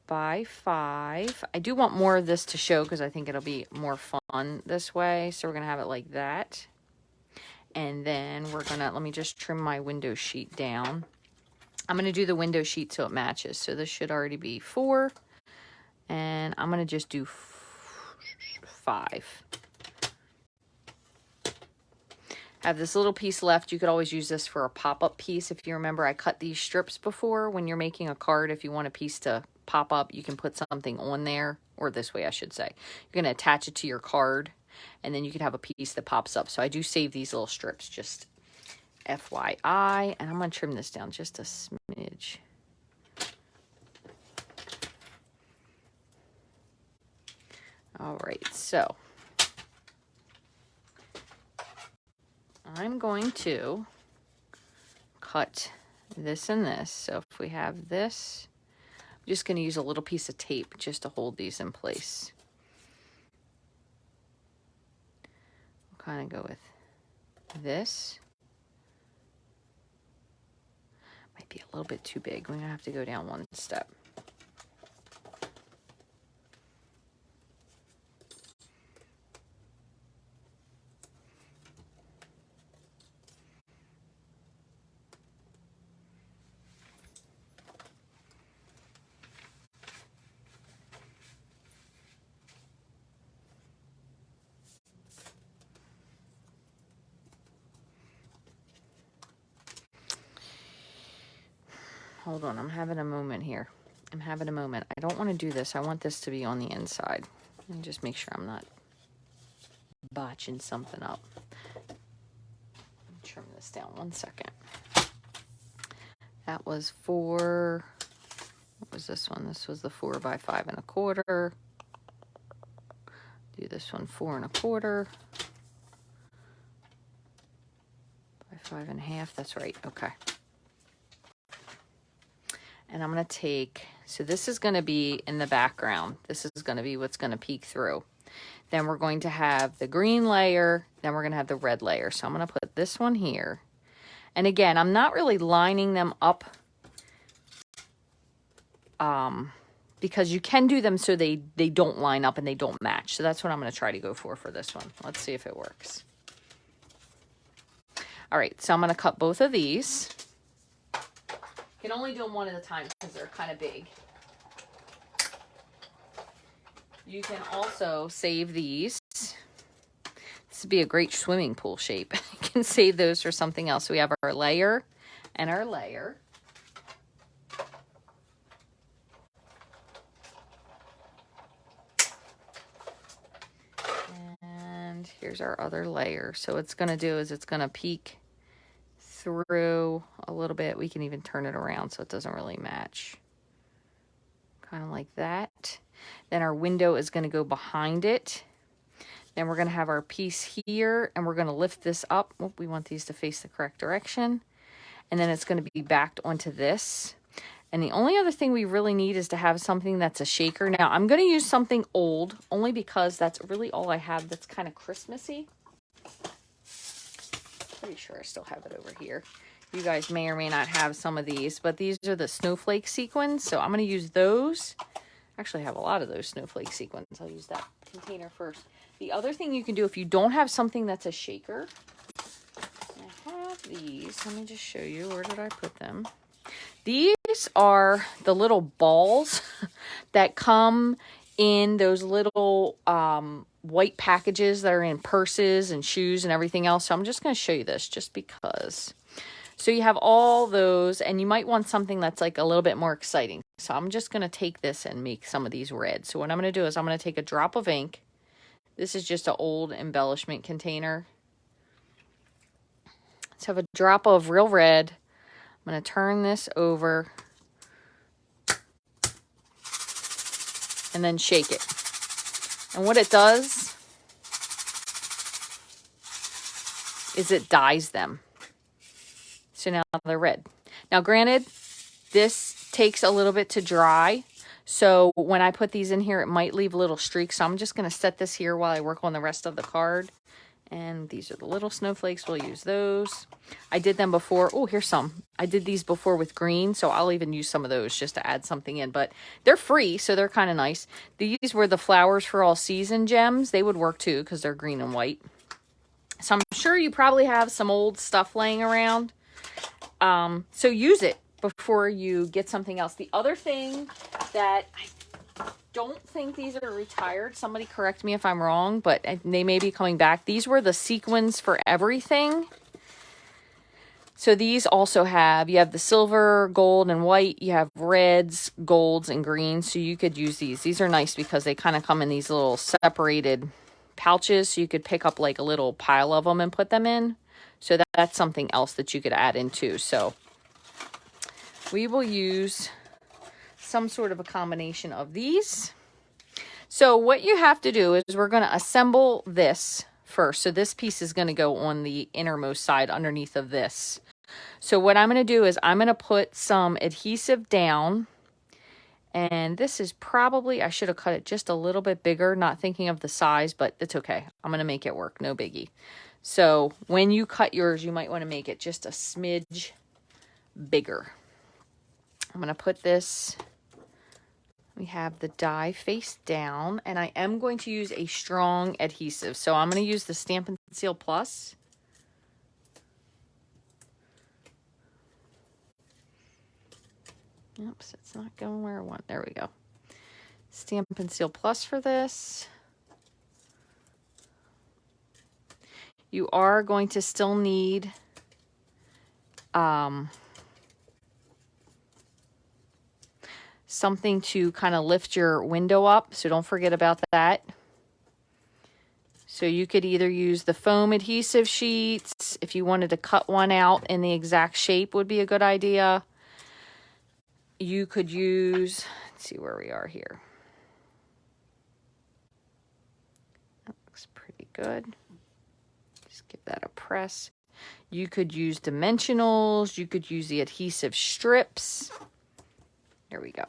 by 5. I do want more of this to show because I think it'll be more fun this way. So we're going to have it like that. And then we're going to, let me just trim my window sheet down. I'm going to do the window sheet so it matches. So this should already be 4. And I'm going to just do 5. I have this little piece left. You could always use this for a pop-up piece. If you remember, I cut these strips before. When you're making a card, if you want a piece to pop up, you can put something on there. Or this way, I should say. You're going to attach it to your card. And then you could have a piece that pops up. So I do save these little strips, just FYI. And I'm going to trim this down just a smidge. All right, so I'm going to cut this and this. So if we have this, I'm just going to use a little piece of tape just to hold these in place. We'll kind of go with this. Might be a little bit too big. We're going to have to go down one step. Hold on, I'm having a moment here. I'm having a moment. I don't want to do this. I want this to be on the inside. And just make sure I'm not botching something up. Trim this down 1 second. That was 4. What was this one? This was the 4 by 5 1/4. Do this one 4 1/4 by 5 1/2. That's right. Okay. And I'm going to take, so this is going to be in the background. This is going to be what's going to peek through. Then we're going to have the green layer. Then we're going to have the red layer. So I'm going to put this one here. And again, I'm not really lining them up because you can do them so they don't line up and they don't match. So that's what I'm going to try to go for this one. Let's see if it works. All right, so I'm going to cut both of these. You can only do them one at a time because they're kind of big. You can also save these. This would be a great swimming pool shape. You can save those for something else. So we have our layer and our layer. Here's our other layer. So what it's going to do is it's going to peek through a little bit. We can even turn it around so it doesn't really match. Kind of like that. Then our window is going to go behind it. Then we're going to have our piece here, and we're going to lift this up. Oh, we want these to face the correct direction. And then it's going to be backed onto this. And the only other thing we really need is to have something that's a shaker. Now, I'm going to use something old, only because that's really all I have that's kind of Christmassy. Pretty sure I still have it over here. You guys may or may not have some of these, but these are the Snowflake Sequins, so I'm going to use those. Actually, I have a lot of those Snowflake Sequins. I'll use that container first. The other thing you can do if you don't have something that's a shaker, I have these. Let me just show you. Where did I put them? These are the little balls that come in those little white packages that are in purses and shoes and everything else. So I'm just going to show you this just because. So you have all those, and you might want something that's like a little bit more exciting. So I'm just going to take this and make some of these red. So what I'm going to do is I'm going to take a drop of ink. This is just an old embellishment container. Let's have a drop of real red. I'm going to turn this over and then shake it. And what it does is it dyes them. So now they're red. Now granted, this takes a little bit to dry. So when I put these in here, it might leave little streaks. So I'm just going to set this here while I work on the rest of the card. And these are the little snowflakes. We'll use those. I did them before. Oh, here's some. I did these before with green, so I'll even use some of those just to add something in. But they're free, so they're kind of nice. These were the Flowers for All Season gems. They would work too because they're green and white. So I'm sure you probably have some old stuff laying around. So use it before you get something else. The other thing that I don't think these are retired. Somebody correct me if I'm wrong, but they may be coming back. These were the sequins for everything. So these also have, you have the silver, gold, and white. You have reds, golds, and greens. So you could use these. These are nice because they kind of come in these little separated pouches. So you could pick up like a little pile of them and put them in. So that's something else that you could add in too. So we will use some sort of a combination of these. So what you have to do is we're going to assemble this first. So this piece is going to go on the innermost side underneath of this. So what I'm going to do is I'm going to put some adhesive down. And this is probably, I should have cut it just a little bit bigger, not thinking of the size, but it's okay. I'm going to make it work, no biggie. So when you cut yours, you might want to make it just a smidge bigger. I'm going to put this, we have the die face down, and I am going to use a strong adhesive. So I'm going to use the Stampin' Seal Plus. Oops, it's not going where I want. There we go. Stampin' Seal Plus for this. You are going to still need something to kind of lift your window up, so don't forget about that. So you could either use the foam adhesive sheets. If you wanted to cut one out in the exact shape would be a good idea. You could use, let's see where we are here. That looks pretty good. Just give that a press. You could use dimensionals. You could use the adhesive strips. There we go.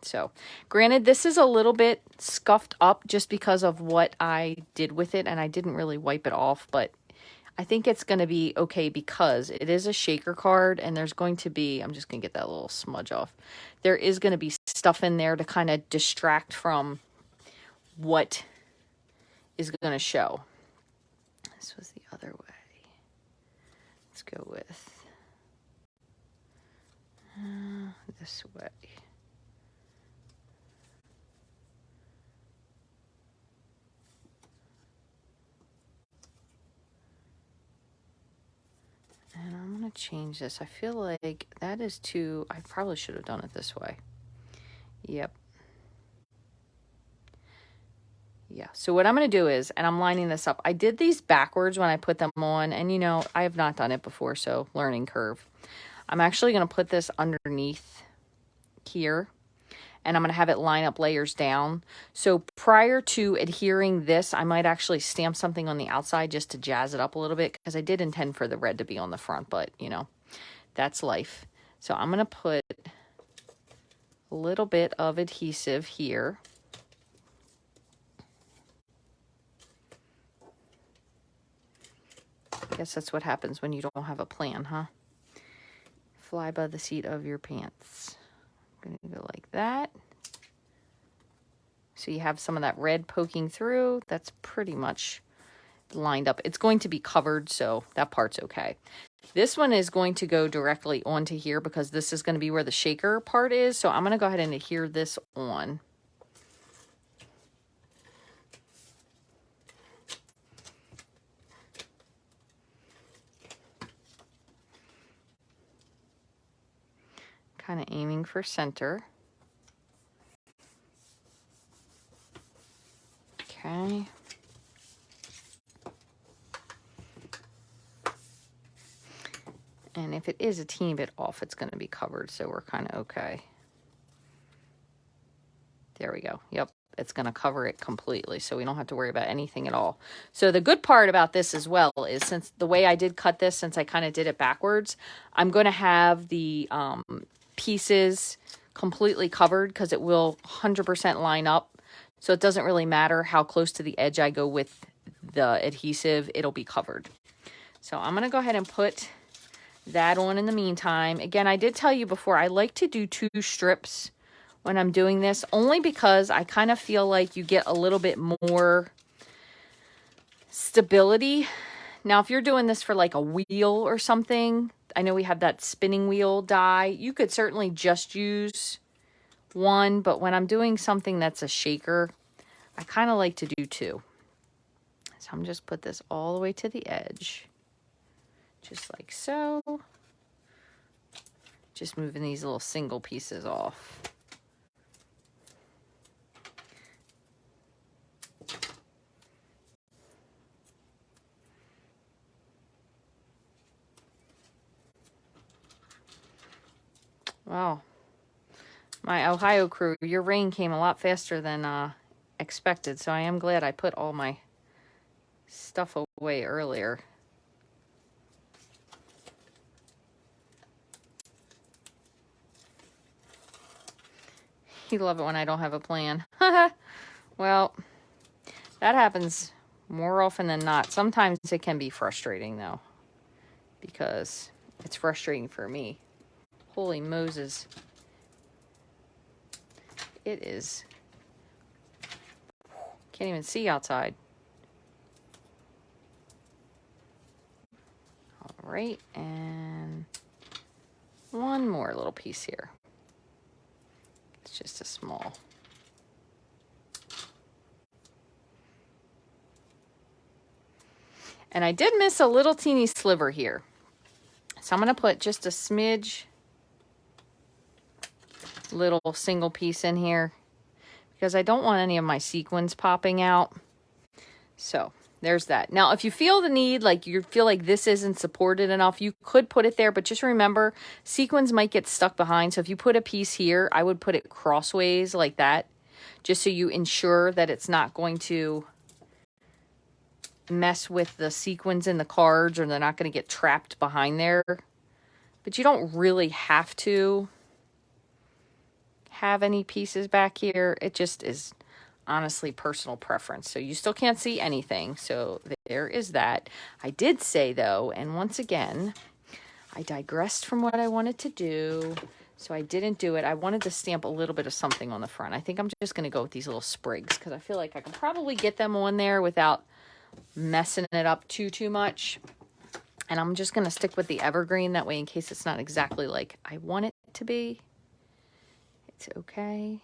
So granted, this is a little bit scuffed up just because of what I did with it, and I didn't really wipe it off, but I think it's going to be okay because it is a shaker card, and there's going to be, I'm just going to get that little smudge off. There is going to be stuff in there to kind of distract from what is going to show. This was the other way. Let's go with this way. And I'm going to change this. I feel like that is too, I probably should have done it this way. Yep. Yeah, so what I'm going to do is, and I'm lining this up. I did these backwards when I put them on, and you know, I have not done it before, so learning curve. I'm actually going to put this underneath here, and I'm going to have it line up layers down. So prior to adhering this, I might actually stamp something on the outside just to jazz it up a little bit, because I did intend for the red to be on the front, but you know, that's life. So I'm going to put a little bit of adhesive here. I guess that's what happens when you don't have a plan, huh? Fly by the seat of your pants. I'm going to go like that. So you have some of that red poking through. That's pretty much lined up. It's going to be covered, so that part's okay. This one is going to go directly onto here because this is going to be where the shaker part is. So I'm going to go ahead and adhere this on. Kind of aiming for center. Okay. And if it is a teeny bit off, it's going to be covered, so we're kind of okay. There we go. Yep, it's going to cover it completely, so we don't have to worry about anything at all. So the good part about this as well is, since the way I did cut this, since I kind of did it backwards, I'm going to have the pieces completely covered because it will 100% line up. So it doesn't really matter how close to the edge I go with the adhesive, it'll be covered. So I'm going to go ahead and put that on in the meantime. Again, I did tell you before, I like to do 2 strips when I'm doing this, only because I kind of feel like you get a little bit more stability. Now, if you're doing this for like a wheel or something, I know we have that spinning wheel die. You could certainly just use 1, but when I'm doing something that's a shaker, I kind of like to do 2. So I'm just put this all the way to the edge, just like so. Just moving these little single pieces off. Wow. My Ohio crew, your rain came a lot faster than expected, so I am glad I put all my stuff away earlier. You love it when I don't have a plan. Well, that happens more often than not. Sometimes it can be frustrating, though, because it's frustrating for me. Holy Moses. It is. Can't even see outside. All right, and one more little piece here. It's just a small. And I did miss a little teeny sliver here. So I'm going to put just a smidge little single piece in here because I don't want any of my sequins popping out. So there's that. Now, if you feel the need, like you feel like this isn't supported enough, you could put it there, but just remember, sequins might get stuck behind. So if you put a piece here, I would put it crossways like that, just so you ensure that it's not going to mess with the sequins in the cards, or they're not going to get trapped behind there. But you don't really have to have any pieces back here. It just is honestly personal preference. So you still can't see anything. So there is that. I did say though, and once again, I digressed from what I wanted to do. So I didn't do it. I wanted to stamp a little bit of something on the front. I think I'm just going to go with these little sprigs because I feel like I can probably get them on there without messing it up too much. And I'm just going to stick with the evergreen that way in case it's not exactly like I want it to be. It's okay.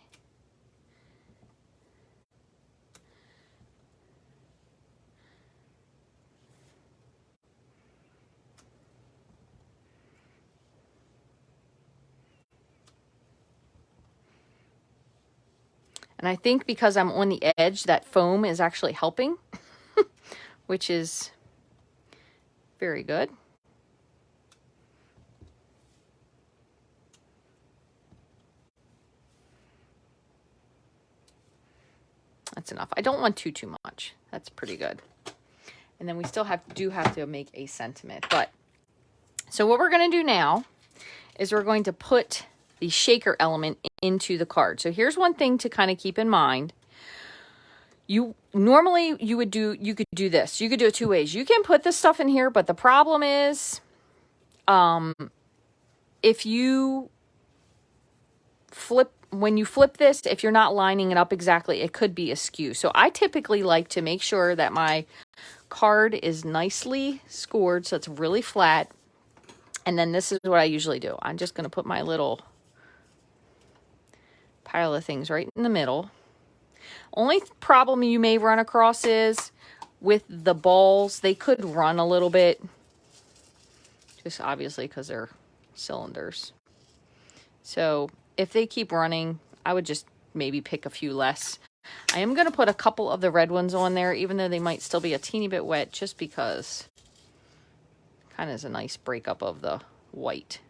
And I think because I'm on the edge, that foam is actually helping, which is very good. That's enough. I don't want too much. That's pretty good. And then we still do have to make a sentiment. But so what we're going to do now is we're going to put the shaker element into the card. So here's one thing to kind of keep in mind. You could do this. You could do it two ways. You can put this stuff in here, but the problem is if you when you flip this, if you're not lining it up exactly, it could be askew. So I typically like to make sure that my card is nicely scored so it's really flat. And then this is what I usually do. I'm just going to put my little pile of things right in the middle. Only problem you may run across is with the balls, they could run a little bit. Just obviously because they're cylinders. So if they keep running, I would just maybe pick a few less. I am going to put a couple of the red ones on there, even though they might still be a teeny bit wet, just because it kind of is a nice breakup of the white.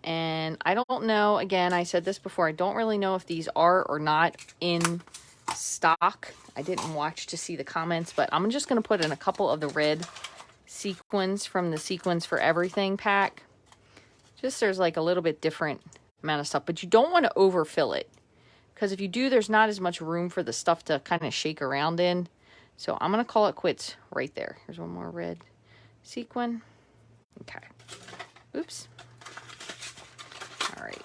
And I don't know, again, I said this before, I don't really know if these are or not in stock. I didn't watch to see the comments, but I'm just going to put in a couple of the red sequins from the Sequins for Everything pack. Just there's like a little bit different amount of stuff, but you don't want to overfill it, because if you do, there's not as much room for the stuff to kind of shake around in. So I'm going to call it quits right there. Here's one more red sequin. Okay. Oops. All right.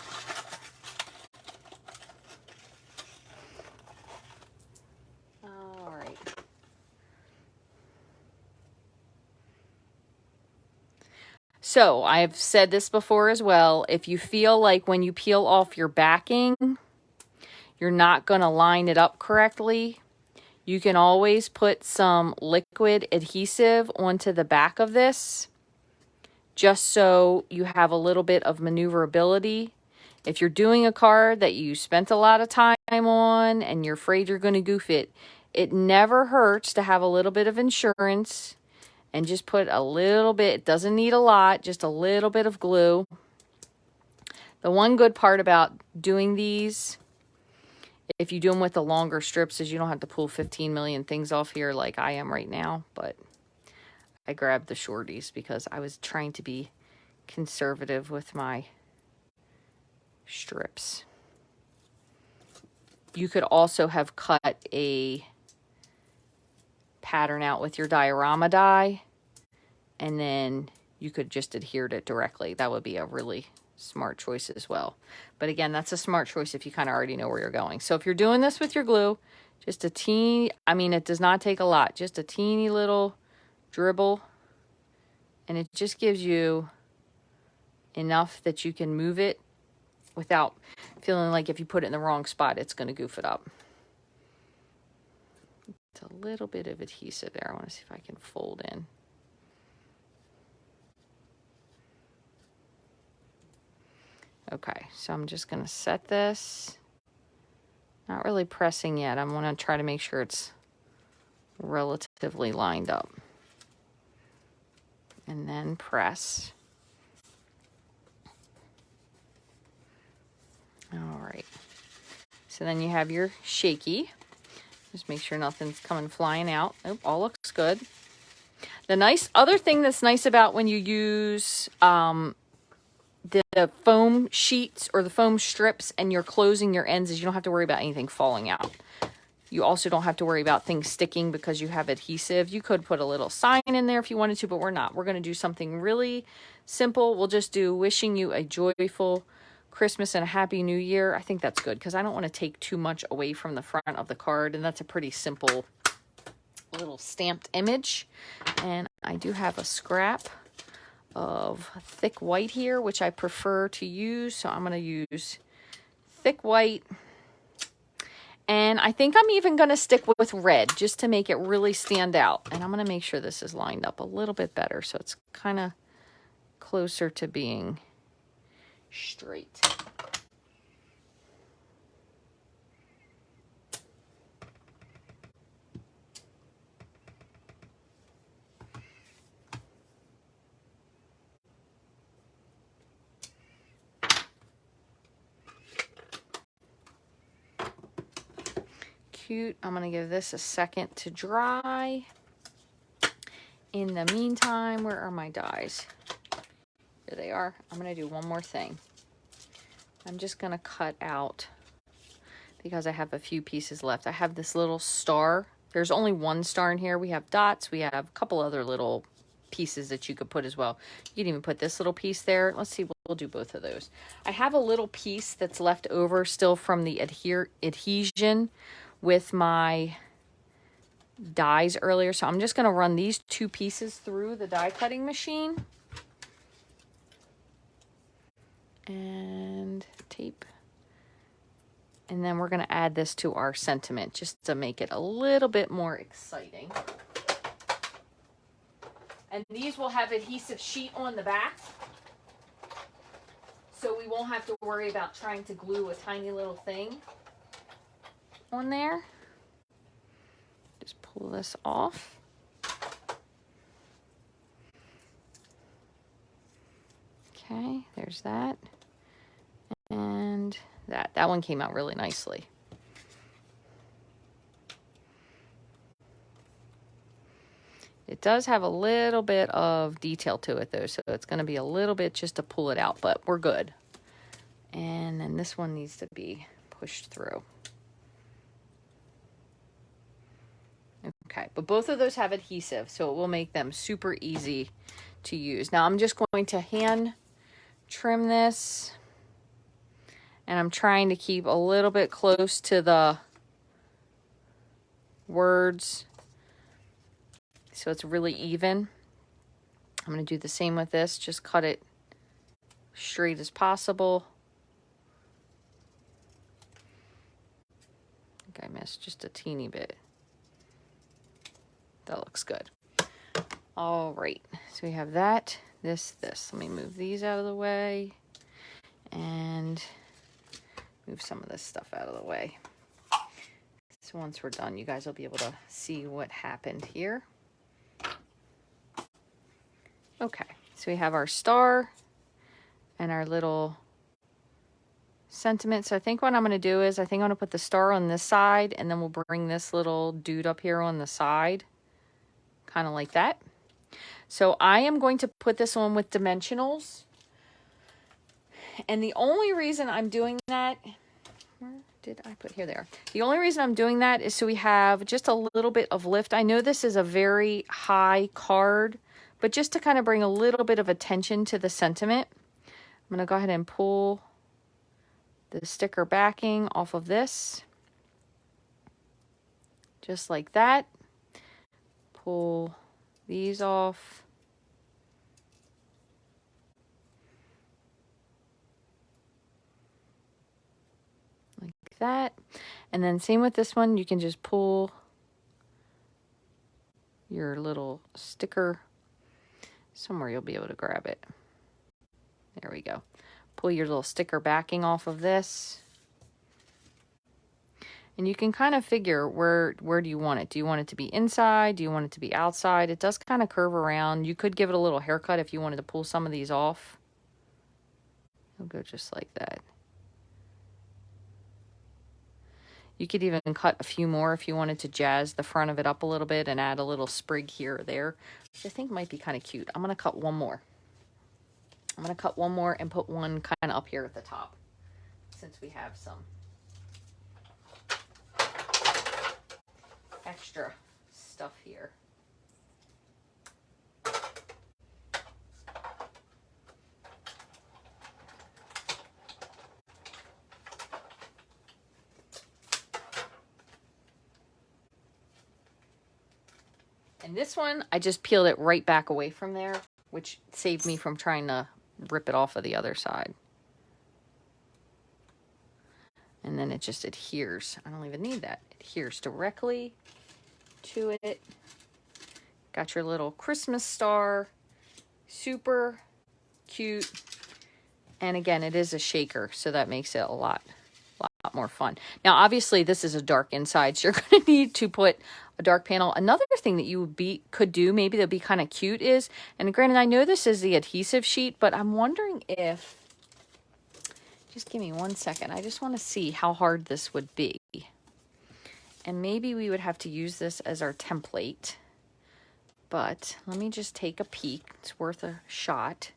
All right. So I've said this before as well. If you feel like when you peel off your backing, you're not going to line it up correctly, you can always put some liquid adhesive onto the back of this, just so you have a little bit of maneuverability. If you're doing a card that you spent a lot of time on and you're afraid you're going to goof it, it never hurts to have a little bit of insurance and just put a little bit. It doesn't need a lot, just a little bit of glue. The one good part about doing these, if you do them with the longer strips, is you don't have to pull 15 million things off here like I am right now. But I grabbed the shorties because I was trying to be conservative with my strips. You could also have cut a pattern out with your diorama die, and then you could just adhere it directly. That would be a really smart choice as well. But again, that's a smart choice if you kind of already know where you're going. So if you're doing this with your glue, just a teeny, I mean, it does not take a lot, just a teeny little dribble, and it just gives you enough that you can move it without feeling like if you put it in the wrong spot, it's going to goof it up. It's a little bit of adhesive there. I want to see if I can fold in. Okay, so I'm just going to set this. Not really pressing yet. I'm going to try to make sure it's relatively lined up. And then press. All right. So then you have your shaky. Just make sure nothing's coming flying out. Oh, all looks good. The other thing that's nice about when you use the foam sheets or the foam strips and you're closing your ends is you don't have to worry about anything falling out. You also don't have to worry about things sticking because you have adhesive. You could put a little sign in there if you wanted to, but we're not. We're going to do something really simple. We'll just do wishing you a joyful Christmas and a happy new year. I think that's good because I don't want to take too much away from the front of the card, and that's a pretty simple little stamped image. And I do have a scrap of thick white here, which I prefer to use, so I'm going to use thick white. And I think I'm even going to stick with red just to make it really stand out. And I'm going to make sure this is lined up a little bit better so it's kind of closer to being straight. Cute. I'm going to give this a second to dry. In the meantime, where are my dies? Here they are. I'm going to do one more thing. I'm just going to cut out, because I have a few pieces left. I have this little star. There's only one star in here. We have dots. We have a couple other little pieces that you could put as well. You can even put this little piece there. Let's see, we'll do both of those. I have a little piece that's left over still from the adhesion with my dies earlier. So I'm just going to run these two pieces through the die cutting machine. And tape. And then we're going to add this to our sentiment just to make it a little bit more exciting. And these will have adhesive sheet on the back, so we won't have to worry about trying to glue a tiny little thing on there. Just pull this off. Okay, there's that. And that one came out really nicely. It does have a little bit of detail to it though, so it's going to be a little bit just to pull it out, but we're good. And then this one needs to be pushed through. Okay, but both of those have adhesive, so it will make them super easy to use. Now I'm just going to hand trim this, and I'm trying to keep a little bit close to the words so it's really even. I'm going to do the same with this, just cut it straight as possible. I think I missed just a teeny bit. That looks good. All right, so we have that, this. Let me move these out of the way and move some of this stuff out of the way. So once we're done, you guys will be able to see what happened here. Okay, so we have our star and our little sentiment. So I think what I'm going to do is I think I'm going to put the star on this side, and then we'll bring this little dude up here on the side, kind of like that. So I am going to put this on with dimensionals. And the only reason I'm doing that, where did I put, here they are. The only reason I'm doing that is so we have just a little bit of lift. I know this is a very high card, but just to kind of bring a little bit of attention to the sentiment, I'm going to go ahead and pull the sticker backing off of this. Just like that. Pull these off. Like that. And then same with this one, you can just pull your little sticker. Somewhere you'll be able to grab it. There we go. Pull your little sticker backing off of this. And you can kind of figure where do you want it? Do you want it to be inside? Do you want it to be outside? It does kind of curve around. You could give it a little haircut if you wanted to pull some of these off. It'll go just like that. You could even cut a few more if you wanted to jazz the front of it up a little bit and add a little sprig here or there, which I think might be kind of cute. I'm going to cut one more. I'm going to cut one more and put one kind of up here at the top, since we have some extra stuff here. And this one, I just peeled it right back away from there, which saved me from trying to rip it off of the other side. And then it just adheres. I don't even need that. It adheres directly to it. Got your little Christmas star. Super cute. And again, it is a shaker, so that makes it a lot more fun. Now, obviously, this is a dark inside, so you're going to need to put a dark panel. Another thing that you could do, maybe that'd be kind of cute is, and granted, I know this is the adhesive sheet, but I'm wondering if, just give me 1 second. I just want to see how hard this would be. And maybe we would have to use this as our template. But let me just take a peek. It's worth a shot.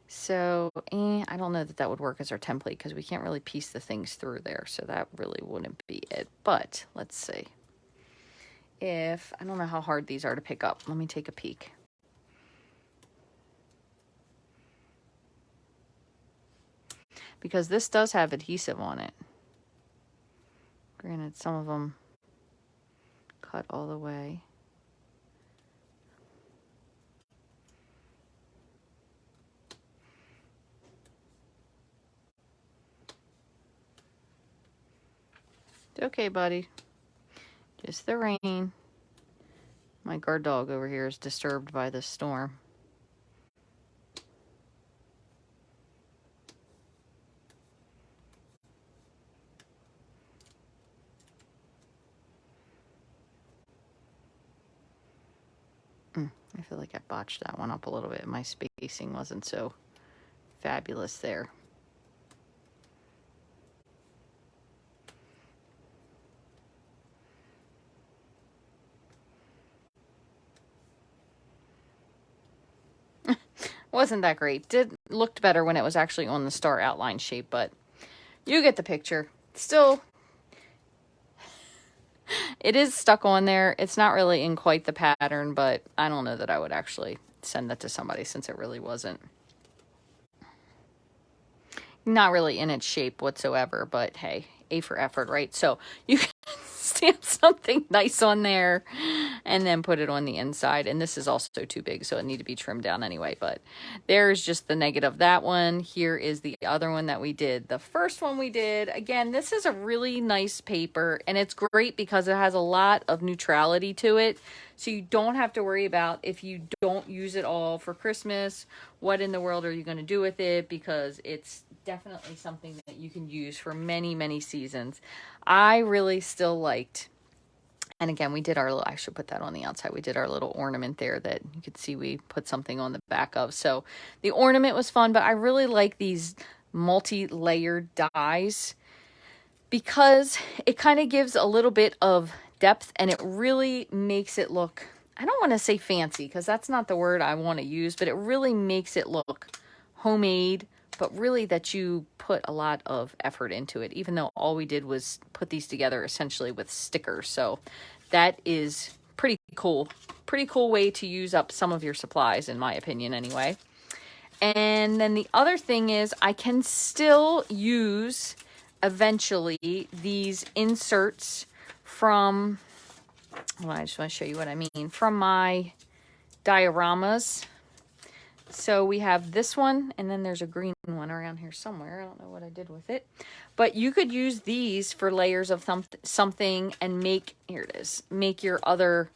So, I don't know that that would work as our template because we can't really piece the things through there. So that really wouldn't be it. But let's see. I don't know how hard these are to pick up. Let me take a peek. Because this does have adhesive on it. Granted, some of them cut all the way. It's okay, buddy. Just the rain. My guard dog over here is disturbed by the storm. I feel like I botched that one up a little bit. My spacing wasn't so fabulous there. Wasn't that great. Looked better when it was actually on the star outline shape, but you get the picture. Still, it is stuck on there. It's not really in quite the pattern, but I don't know that I would actually send that to somebody since it really wasn't. Not really in its shape whatsoever, but hey, A for effort, right? So you can stamp something nice on there and then put it on the inside. And this is also too big, so it needs to be trimmed down anyway. But there's just the negative of that one. Here is the other one that we did. The first one we did, again, this is a really nice paper, and it's great because it has a lot of neutrality to it. So you don't have to worry about if you don't use it all for Christmas, what in the world are you going to do with it? Because it's definitely something that you can use for many, many seasons. I really still liked, and again, we did our little, I should put that on the outside. We did our little ornament there that you could see we put something on the back of. So the ornament was fun, but I really like these multi-layered dies because it kind of gives a little bit of depth and it really makes it look, I don't want to say fancy because that's not the word I want to use, but it really makes it look homemade, but really that you put a lot of effort into it, even though all we did was put these together essentially with stickers. So that is pretty cool. Pretty cool way to use up some of your supplies, in my opinion, anyway. And then the other thing is I can still use eventually these inserts from, well, I just want to show you what I mean, from my dioramas. So we have this one, and then there's a green one around here somewhere. I don't know what I did with it. But you could use these for layers of something and make, here it is, make your another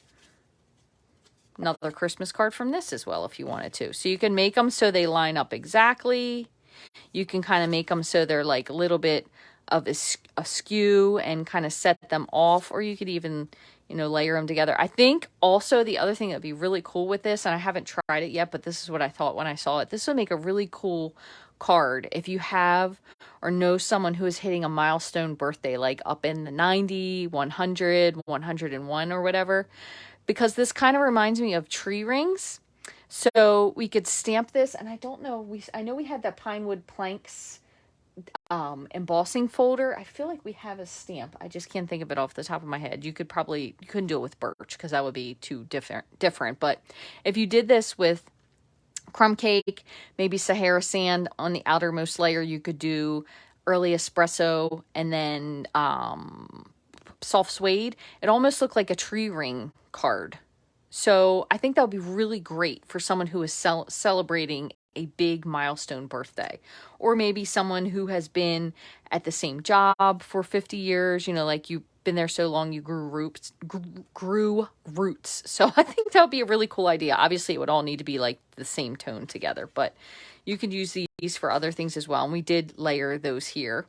Christmas card from this as well if you wanted to. So you can make them so they line up exactly. You can kind of make them so they're like a little bit of askew and kind of set them off, or you could even, you know, layer them together. I think also the other thing that would be really cool with this, and I haven't tried it yet, but this is what I thought when I saw it. This would make a really cool card if you have or know someone who is hitting a milestone birthday, like up in the 90, 100, 101 or whatever, because this kind of reminds me of tree rings. So we could stamp this, and I don't know, I know we had that Pinewood Planks embossing folder. I feel like we have a stamp. I just can't think of it off the top of my head. You couldn't do it with birch because that would be too different. But if you did this with crumb cake, maybe Sahara sand on the outermost layer, you could do early espresso and then soft suede. It almost looked like a tree ring card. So I think that would be really great for someone who is celebrating a big milestone birthday, or maybe someone who has been at the same job for 50 years, you know, like you've been there so long you grew roots. So I think that would be a really cool idea. Obviously it would all need to be like the same tone together, but you could use these these for other things as well. And we did layer those here.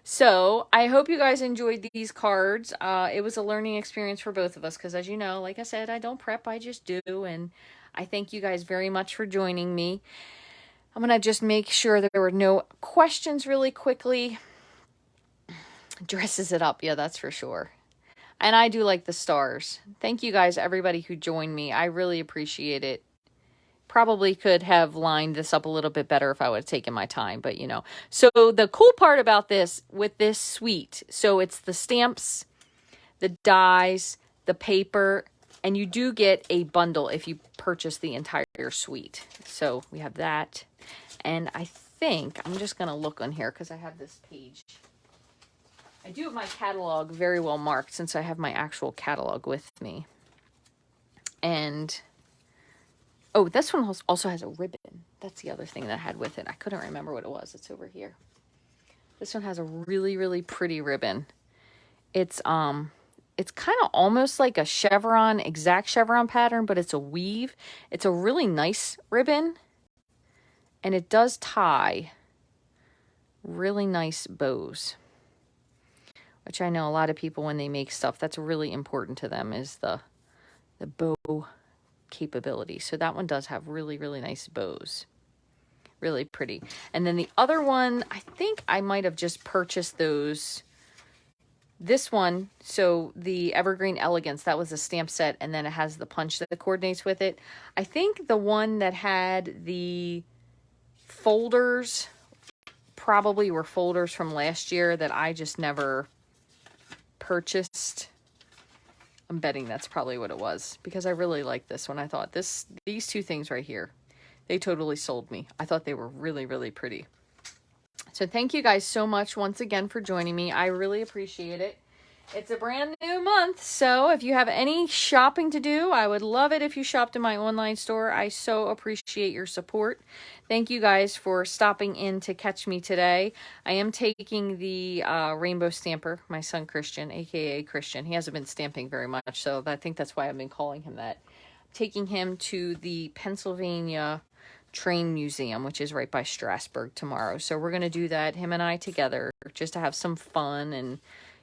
So I hope you guys enjoyed these cards. It was a learning experience for both of us because, as you know, like I said, I don't prep, I just do. And I thank you guys very much for joining me. I'm going to just make sure that there were no questions really quickly. Dresses it up. Yeah, that's for sure. And I do like the stars. Thank you guys, everybody who joined me. I really appreciate it. Probably could have lined this up a little bit better if I would have taken my time, but you know. So the cool part about this, with this suite, so it's the stamps, the dies, the paper, and you do get a bundle if you purchase the entire suite. So we have that. And I think, I'm just going to look on here because I have this page. I do have my catalog very well marked since I have my actual catalog with me. And, oh, this one also has a ribbon. That's the other thing that I had with it. I couldn't remember what it was. It's over here. This one has a really, really pretty ribbon. It's kind of almost like a chevron, exact chevron pattern, but it's a weave. It's a really nice ribbon. And it does tie really nice bows. Which I know a lot of people, when they make stuff, that's really important to them, is the bow capability. So that one does have really, really nice bows. Really pretty. And then the other one, I think I might have just purchased those. This one, so the Evergreen Elegance, that was a stamp set, and then it has the punch that coordinates with it. I think the one that had the folders probably were folders from last year that I just never purchased. I'm betting that's probably what it was, because I really like this one. I thought these two things right here, they totally sold me. I thought they were really, really pretty. So thank you guys so much once again for joining me. I really appreciate it. It's a brand new month, so if you have any shopping to do, I would love it if you shopped in my online store. I so appreciate your support. Thank you guys for stopping in to catch me today. I am taking the rainbow stamper, my son Christian, aka Christian. He hasn't been stamping very much, so I think that's why I've been calling him that. Taking him to the Pennsylvania Train Museum, which is right by Strasburg, tomorrow. So we're going to do that, him and I together, just to have some fun and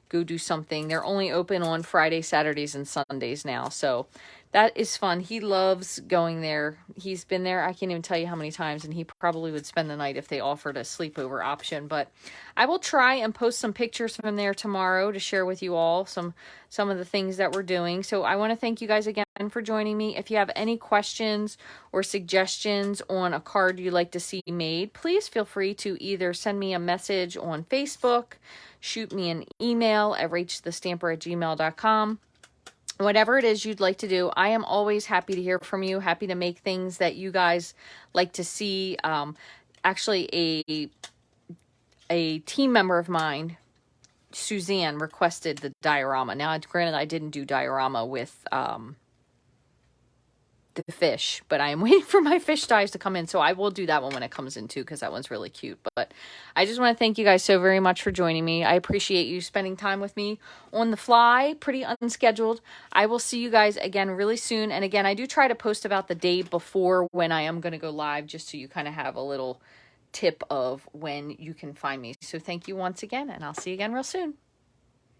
go do something. They're only open on Fridays, Saturdays, and Sundays now. So that is fun. He loves going there. He's been there, I can't even tell you how many times, and he probably would spend the night if they offered a sleepover option. But I will try and post some pictures from there tomorrow to share with you all some of the things that we're doing. So I want to thank you guys again for joining me. If you have any questions or suggestions on a card you'd like to see made, please feel free to either send me a message on Facebook, shoot me an email at rachthestamper@gmail.com. Whatever it is you'd like to do, I am always happy to hear from you, happy to make things that you guys like to see. Actually, a team member of mine, Suzanne, requested the diorama. Now, granted, I didn't do diorama with the fish, but I am waiting for my fish dies to come in, so I will do that one when it comes in too, because that one's really cute. But I just want to thank you guys so very much for joining me. I appreciate you spending time with me on the fly, pretty unscheduled. I will see you guys again really soon. And again, I do try to post about the day before when I am going to go live, just so you kind of have a little tip of when you can find me. So thank you once again, and I'll see you again real soon.